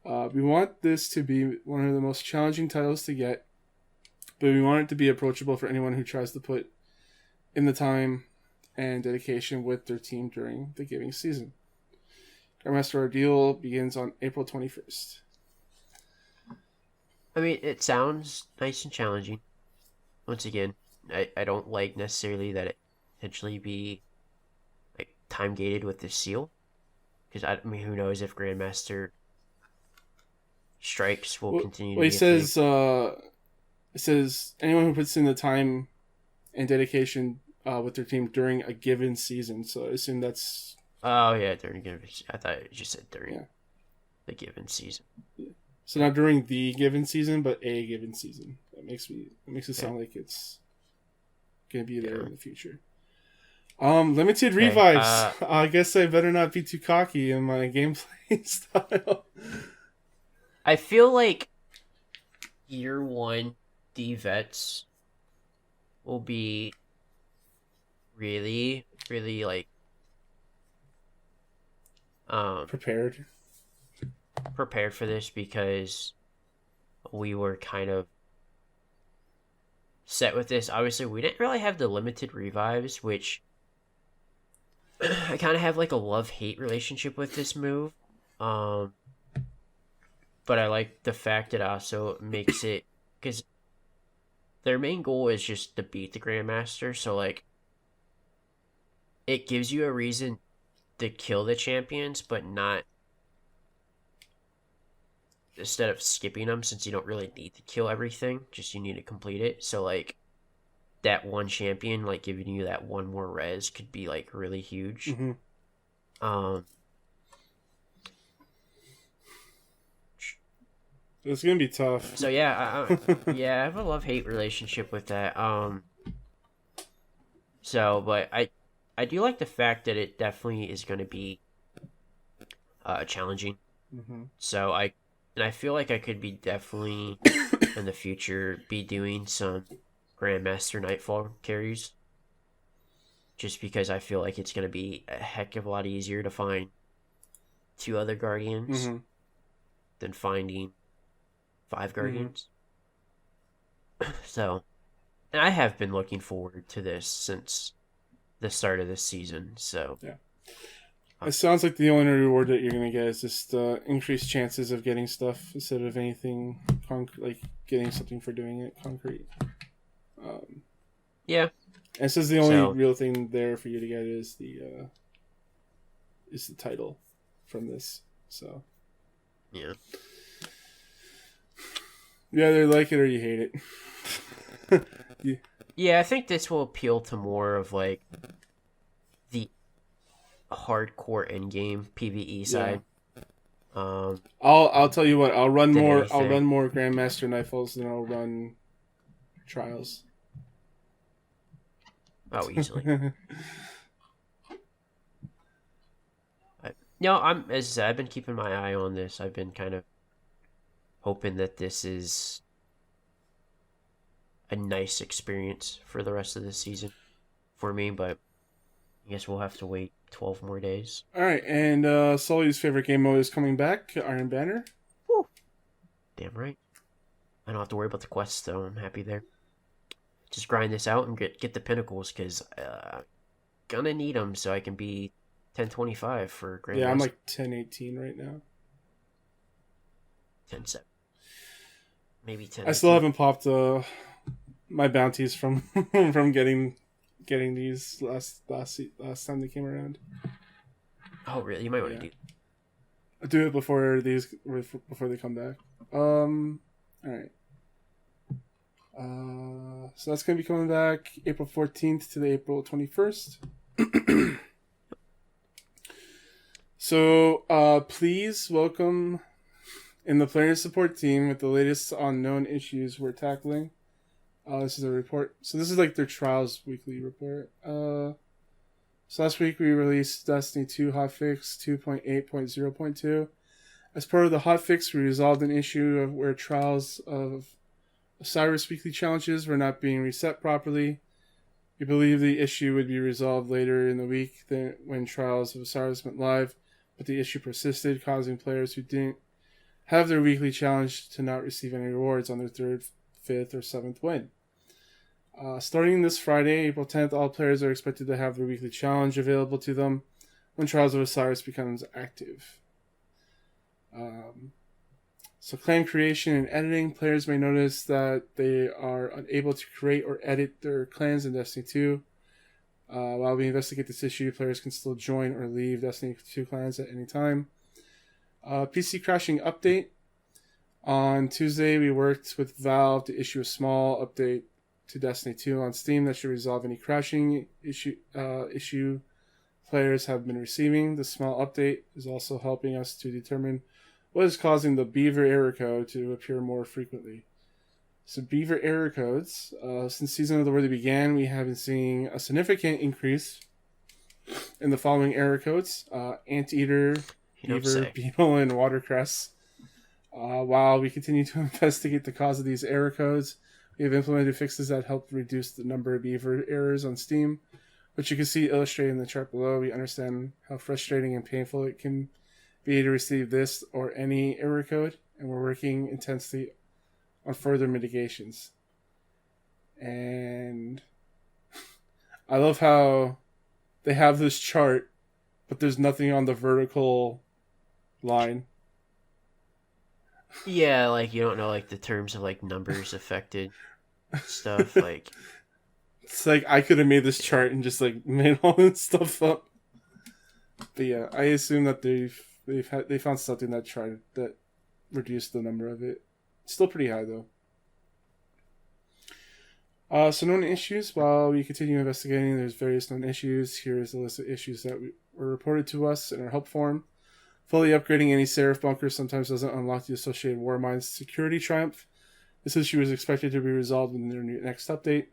We want this to be one of the most challenging titles to get, but we want it to be approachable for anyone who tries to put in the time and dedication with their team during the giving season. Grandmaster Ordeal begins on April 21st. I mean, it sounds nice and challenging. Once again, I don't like necessarily that it potentially be like time gated with the seal, because I mean, who knows if Grandmaster strikes will continue. Well, he says it says anyone who puts in the time and dedication with their team during a given season. So I assume that's. Oh yeah, during a given. I thought it just said during the given season. Yeah. So not during the given season, but a given season. That makes it sound like it's gonna be there in the future. Limited revives. I guess I better not be too cocky in my gameplay style. I feel like year one D-Vets will be really, really like prepared. Prepared for this because we were kind of set with this. Obviously, we didn't really have the limited revives, which I kind of have like a love-hate relationship with this move. But I like the fact it also makes it, because their main goal is just to beat the Grandmaster, so like it gives you a reason to kill the champions, but not instead of skipping them, since you don't really need to kill everything, just you need to complete it. So like that one champion, like giving you that one more res could be like really huge. Mm-hmm. It's gonna be tough. So yeah, I have a love-hate relationship with that. So, but I do like the fact that it definitely is going to be challenging. Mm-hmm. So I feel like I could be definitely in the future be doing some Grandmaster Nightfall carries, just because I feel like it's going to be a heck of a lot easier to find 2 other Guardians than finding 5 Guardians. So, and I have been looking forward to this since the start of this season. So yeah, it sounds like the only reward that you're gonna get is just increased chances of getting stuff instead of anything like getting something for doing it concrete. Yeah, and this is the only real thing there for you to get is the title from this. So yeah. You either like it or you hate it. Yeah, I think this will appeal to more of like the hardcore endgame PvE side. Yeah. I'll tell you what. I'll run more. Anything. I'll run more Grandmaster Nightfalls than I'll run Trials. Oh, easily. No, as I said, I've been keeping my eye on this. I've been kind of hoping that this is a nice experience for the rest of the season for me, but I guess we'll have to wait 12 more days. All right, and Sully's favorite game mode is coming back, Iron Banner. Woo. Damn right. I don't have to worry about the quests, though. I'm happy there. Just grind this out and get the pinnacles, because gonna need them so I can be 1025 for Grandmaster. Yeah, I'm like 1018 right now. 10-7. Maybe 10. I still haven't popped my bounties from from getting these last time they came around. Oh really? You might want to do it before they come back. All right. So that's gonna be coming back April 14th to the April 21st. So please welcome in the player support team with the latest on known issues we're tackling. This is a report. So this is like their Trials weekly report. So last week we released Destiny 2 hotfix 2.8.0.2. As part of the hotfix, we resolved an issue of where Trials of Osiris weekly challenges were not being reset properly. We believe the issue would be resolved later in the week when Trials of Osiris went live, but the issue persisted, causing players who didn't have their weekly challenge to not receive any rewards on their 3rd, 5th, or 7th win. Starting this Friday, April 10th, all players are expected to have their weekly challenge available to them when Trials of Osiris becomes active. So clan creation and editing, players may notice that they are unable to create or edit their clans in Destiny 2. While we investigate this issue, players can still join or leave Destiny 2 clans at any time. PC crashing update. On Tuesday, we worked with Valve to issue a small update to Destiny 2 on Steam that should resolve any crashing issue players have been receiving. The small update is also helping us to determine what is causing the Beaver error code to appear more frequently. So Beaver error codes, since Season of the Worthy began, we have been seeing a significant increase in the following error codes. Anteater, Beaver, Beetle, and Watercress. While we continue to investigate the cause of these error codes, we have implemented fixes that help reduce the number of Beaver errors on Steam, which you can see illustrated in the chart below. We understand how frustrating and painful it can be able to receive this or any error code, and we're working intensely on further mitigations. And I love how they have this chart, but there's nothing on the vertical line. Yeah, like you don't know like the terms of like numbers affected stuff. Like It's like I could have made this chart and just like made all this stuff up. But yeah, I assume that they found something that reduced the number of it. Still pretty high though. So known issues. While we continue investigating, there's various known issues. Here is a list of issues that were reported to us in our help form. Fully upgrading any Seraph bunkers sometimes doesn't unlock the associated War Mines security triumph. This issue is expected to be resolved in their next update.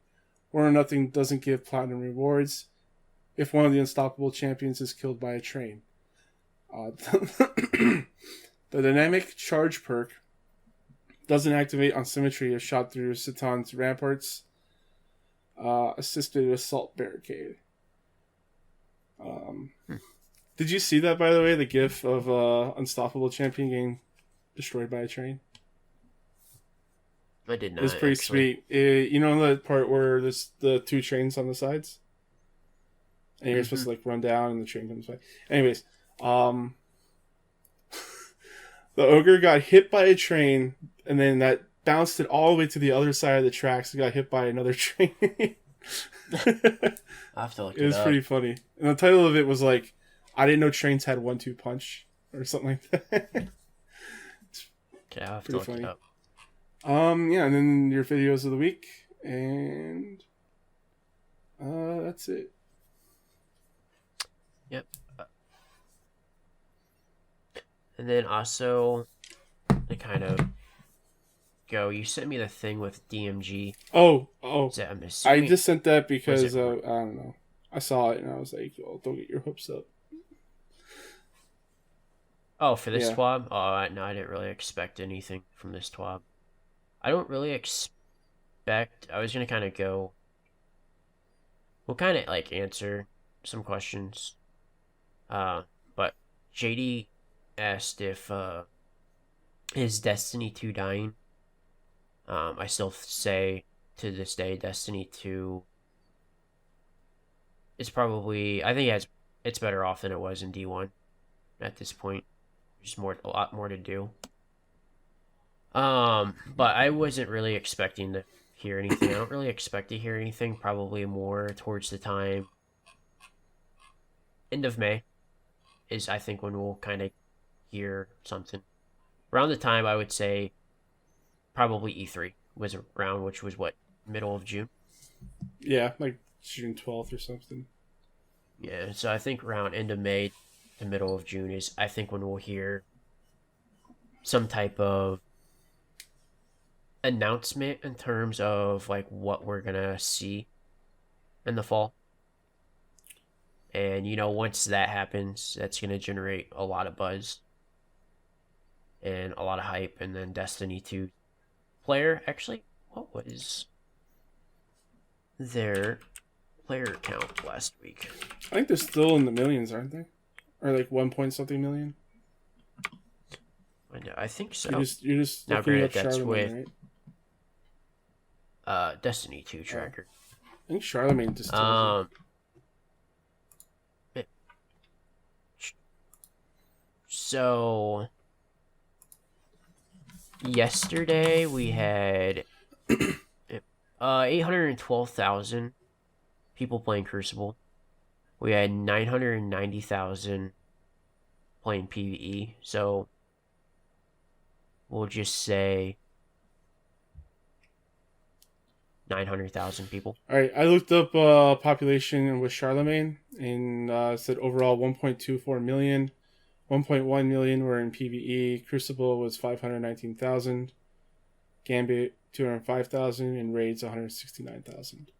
War or Nothing doesn't give platinum rewards if one of the unstoppable champions is killed by a train. The dynamic charge perk doesn't activate on symmetry if shot through Citan's ramparts. Assisted assault barricade. Did you see that, by the way? The gif of unstoppable champion getting destroyed by a train? I did not. It was pretty sweet. You know the part where there's the two trains on the sides? And you're supposed to like run down and the train comes by. Anyways, the ogre got hit by a train and then that bounced it all the way to the other side of the tracks and got hit by another train. I'll have to look it up. It was pretty funny. And the title of it was like, I didn't know trains had 1-2 punch or something like that. Okay, I'll have to look it up. Yeah, and then your videos of the week, and that's it. Yep. And then also, to kind of go, you sent me the thing with DMG. Oh. I just sent that because, I don't know. I saw it and I was like, oh, don't get your hopes up. Oh, for this TWAB? Oh, no, I didn't really expect anything from this TWAB. I don't really expect... I was going to kind of go... We'll kind of, like, answer some questions. But JD asked if, is Destiny 2 dying? I still say, to this day, Destiny 2 is probably... I think it's better off than it was in D1 at this point. There's a lot more to do. But I wasn't really expecting to hear anything. I don't really expect to hear anything. Probably more towards the time end of May is I think when we'll kind of hear something. Around the time I would say probably E3 was around, which was what, middle of June? Yeah, like June 12th or something. Yeah, so I think around end of May to middle of June is I think when we'll hear some type of announcement in terms of like what we're gonna see in the fall. And once that happens, that's gonna generate a lot of buzz and a lot of hype. And then Destiny 2 player, actually, what was their player count last week? I think they're still in the millions, aren't they? Or like 1 point something million. I think so. You're just now, looking granted, up that's Charlemagne, with right? Destiny 2 tracker. I think Charlemagne just tells So yesterday we had 812,000 people playing Crucible. We had 990,000 playing PvE. So we'll just say 900,000 people. All right, I looked up population with Charlemagne and said overall 1.24 million. 1.1 million were in PvE. Crucible was 519,000. Gambit 205,000 and Raids 169,000.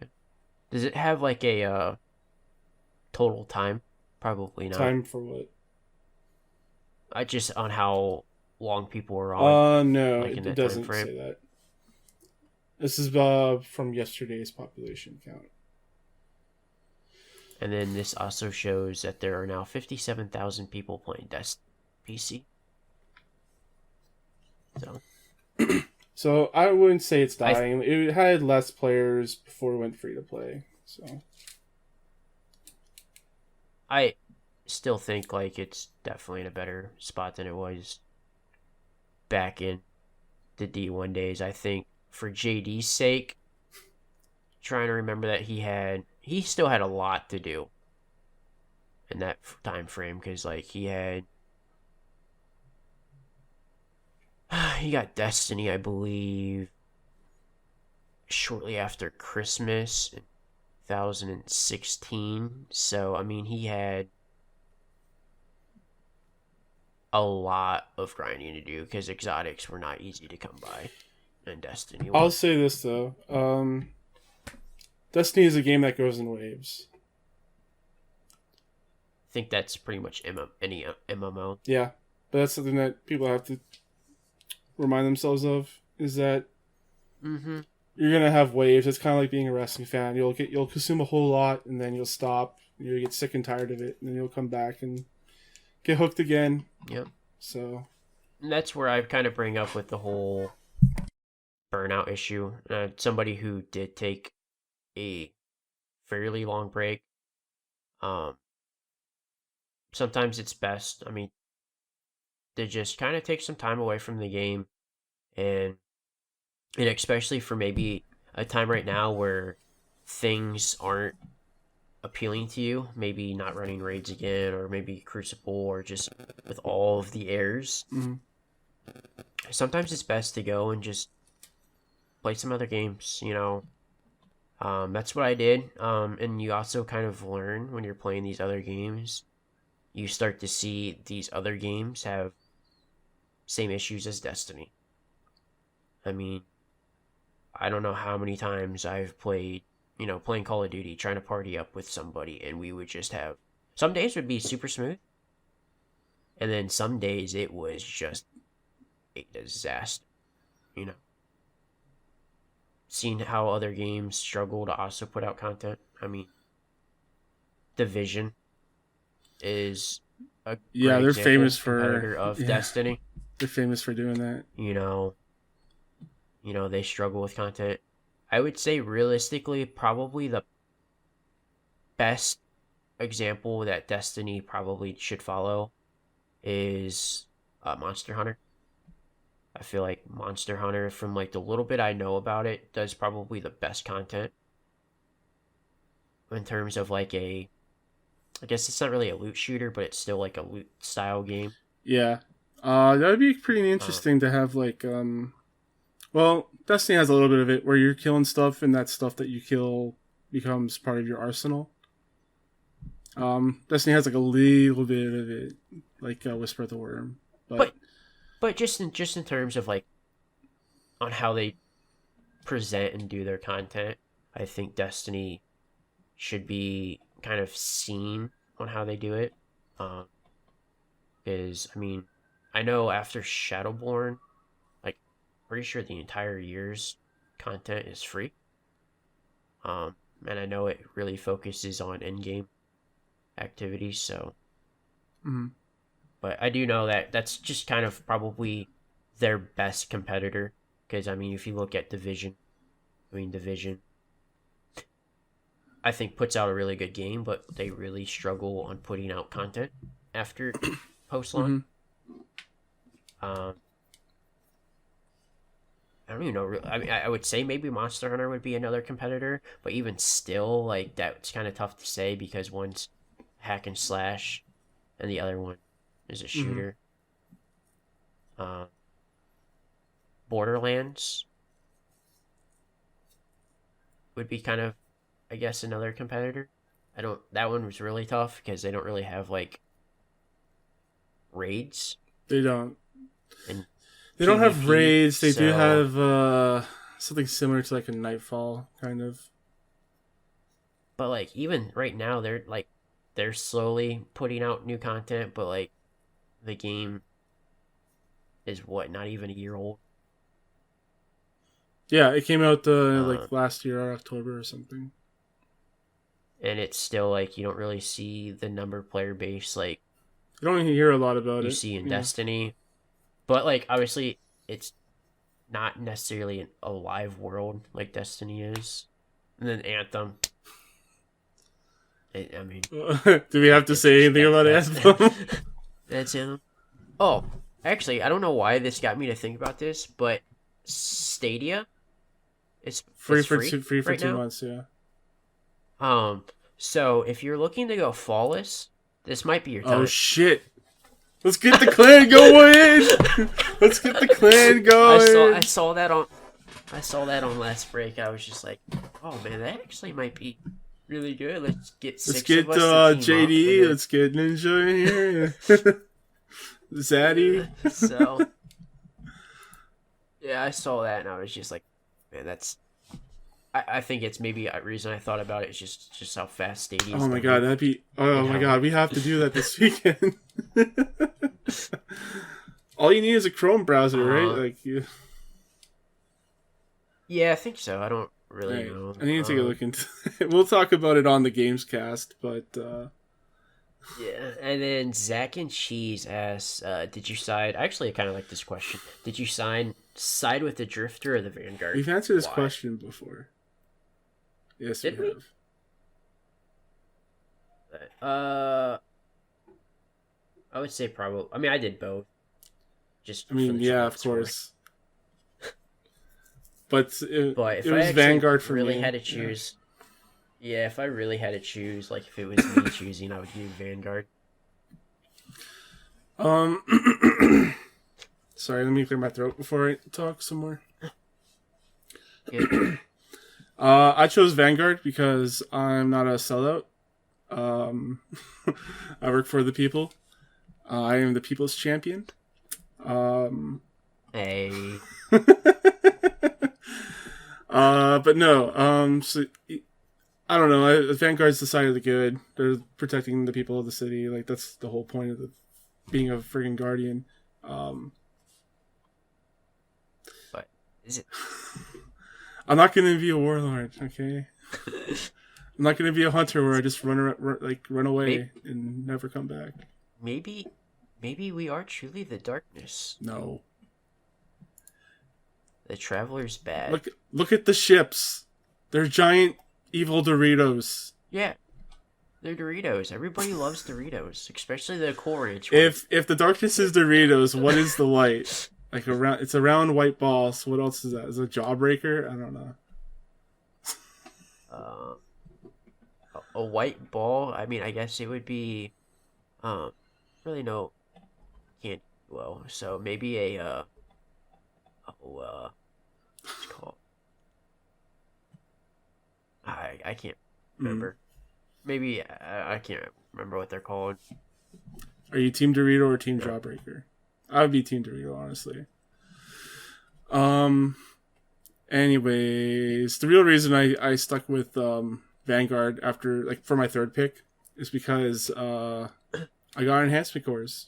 Yeah. Does it have like a total time? Probably not. Time for what? Just on how long people were on. No, like it doesn't say that. This is from yesterday's population count. And then this also shows that there are now 57,000 people playing Destiny PC. So So I wouldn't say it's I dying. It had less players before it went free to play. So I still think like it's definitely in a better spot than it was back in the D1 days. I think for JD's sake, trying to remember that he still had a lot to do in that time frame because like he got Destiny, I believe, shortly after Christmas in 2016. So I mean, he had a lot of grinding to do because exotics were not easy to come by, and Destiny I'll was. say this though. Destiny is a game that goes in waves. I think that's pretty much any MMO. Yeah, but that's something that people have to remind themselves of is that Mm-hmm. you're gonna have waves. It's kind of like being a wrestling fan. You'll consume a whole lot and then you'll stop. You'll get sick and tired of it, and then you'll come back and get hooked again. Yep. So And that's where I kind of bring up with the whole burnout issue. Somebody who did take a fairly long break. Um, Sometimes it's best. I mean, to just kind of take some time away from the game, and especially for maybe a time right now where things aren't appealing to you, maybe not running raids again, or maybe Crucible, or just with all of the errors. mhm. Sometimes it's best to go and just play some other games. That's what I did. And you also kind of learn when you're playing these other games. You start to see these other games have same issues as Destiny. I mean, I don't know how many times I've played, playing Call of Duty, trying to party up with somebody, and we would just have some days would be super smooth, and then some days it was just a disaster. You know, seeing how other games struggle to also put out content. I mean, Division is a Yeah, great they're example, famous for competitor of yeah, Destiny. they're famous for doing that. You know, they struggle with content. I would say realistically, probably the best example that Destiny probably should follow is Monster Hunter. I feel like Monster Hunter, from like the little bit I know about it, does probably the best content in terms of like I guess it's not really a loot shooter, but it's still like a loot style game. Yeah, that would be pretty Um, interesting to have well, Destiny has a little bit of it where you're killing stuff, and that stuff that you kill becomes part of your arsenal. Destiny has like a little bit of it, like Whisper of the Worm, but but just in terms of like on how they present and do their content, I think Destiny should be kind of seen on how they do it. Um, is I mean, I know after Shadowborn, like pretty sure the entire year's content is free. And I know it really focuses on in-game activities. So, mm, but I do know that that's just kind of probably their best competitor. Because I mean, if you look at Division, Division, I think puts out a really good game, but they really struggle on putting out content after post launch. mm-hmm. Um, I don't even know. I mean, I would say maybe Monster Hunter would be another competitor, but even still, like that's kind of tough to say because one's hack and slash, and the other one is a Mm-hmm. shooter. Uh, Borderlands would be kind of, I guess, another competitor. I don't. That one was really tough because they don't really have like raids They don't. and They don't have PvP. raids. They do So, have something similar to like a Nightfall kind of. but like even right now, they're slowly putting out new content, but like the game is what not even a year old. Yeah, it came out Uh, like last year or October or something. and it's still like you don't really see the number player base like You don't even hear a lot about you it. see in Yeah. Destiny. But like obviously it's not necessarily a live world like Destiny is. And then Anthem. I mean, Do we have to say anything about Anthem? That's Anthem. Oh, actually, I don't know why this got me to think about this, but Stadia, it's free it's for free free for right 2 months. Yeah. now. So if you're looking to go flawless, this might be your Oh time. shit! Let's get the clan going. Let's get the clan going. I saw that on last break. I was just like, oh man, that actually might be really good. Let's get JD. up, Let's get Ninja in here. Zaddy. So yeah, I saw that and I was just like, man, that's. I think it's maybe a reason I thought about it is just how fast Stadia. Oh my god, that'd be. Oh my god, we have to do that this weekend. All you need is a Chrome browser, right? Like you. Yeah, I think so. I don't really know. I need to take a look into it. We'll talk about it on the Gamescast, but yeah. And then Zach and Cheese asks, did you side actually I kinda like this question. Did you side with the Drifter or the Vanguard? we've answered this question before. Yes, Did we we? have. I would say probably I mean I did both. Just I mean, yeah, of course. But it if was I Vanguard for really me. had to choose. Yeah, if I really had to choose, like if it was me choosing, I would do Vanguard. Sorry, let me clear my throat before I talk some more. Yeah. I chose Vanguard because I'm not a sellout. I work for the people. I am the people's champion. Hey. But no. So I don't know. Vanguard's the side of the good. They're protecting the people of the city. Like that's the whole point of being a friggin' guardian. But is it? I'm not gonna be a warlord, okay? I'm not gonna be a hunter where I just run away and never come back. Maybe we are truly the darkness. No. The traveler's bad. Look at the ships. They're giant evil Doritos. Yeah. They're Doritos. Everybody loves Doritos, especially the Cool Ranch one. If the darkness is Doritos, what is the light? Like it's a round white ball. So what else is that? Is it a Jawbreaker? I don't know. A white ball. I mean, I guess it would be, really no, can't. Well, so maybe what's it called? I can't remember. Maybe I can't remember what they're called. Are you Team Dorito or Team Jawbreaker? I would be Team Dorito, honestly. Anyways, the real reason I stuck with Vanguard for my third pick is because I got enhancement cores,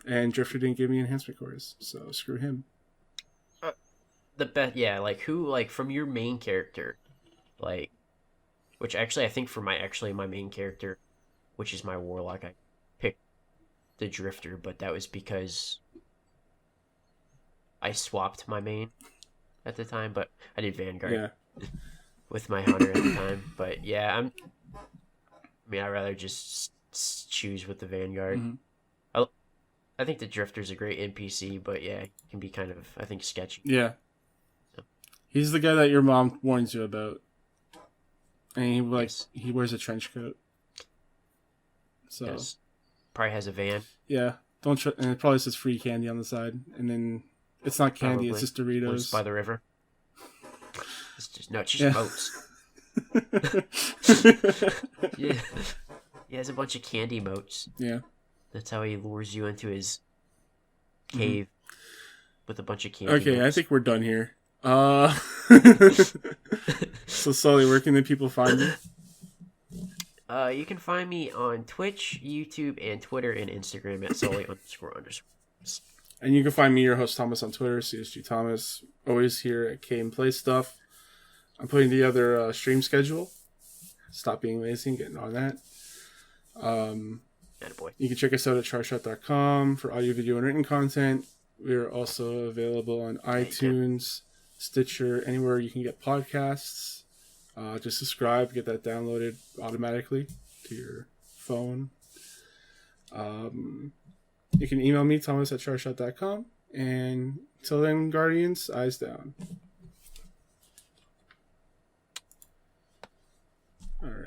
and Drifter didn't give me enhancement cores, so screw him. The best, yeah. Like who, like from your main character, like, which actually I think for my main character, which is my warlock, I picked the Drifter, but that was because I swapped my main at the time, but I did Vanguard with my hunter at the time. But yeah, I'd rather just choose with the Vanguard. Mm-hmm. I think the Drifter's a great NPC, but yeah, he can be kind of, I think, sketchy. Yeah. So. He's the guy that your mom warns you about. And he wears a trench coat. So yes. Probably has a van. Yeah. And it probably says free candy on the side. And then it's not candy, it's just Doritos. It's by the river. It's just moats. Yeah. He has a bunch of candy moats. Yeah. That's how he lures you into his cave with a bunch of candy moats. I think we're done here. So Sully, where can the people find you? You can find me on Twitch, YouTube, and Twitter and Instagram at Sully__. And you can find me, your host Thomas, on Twitter, CSG Thomas. Always here at K and Play Stuff. I'm putting together a stream schedule. stop being lazy and getting on that. Attaboy. You can check us out at charshot.com for audio, video, and written content. We are also available on iTunes, Stitcher, anywhere you can get podcasts. Just subscribe, get that downloaded automatically to your phone. You can email me, Thomas at charshot.com. And until then, Guardians, eyes down.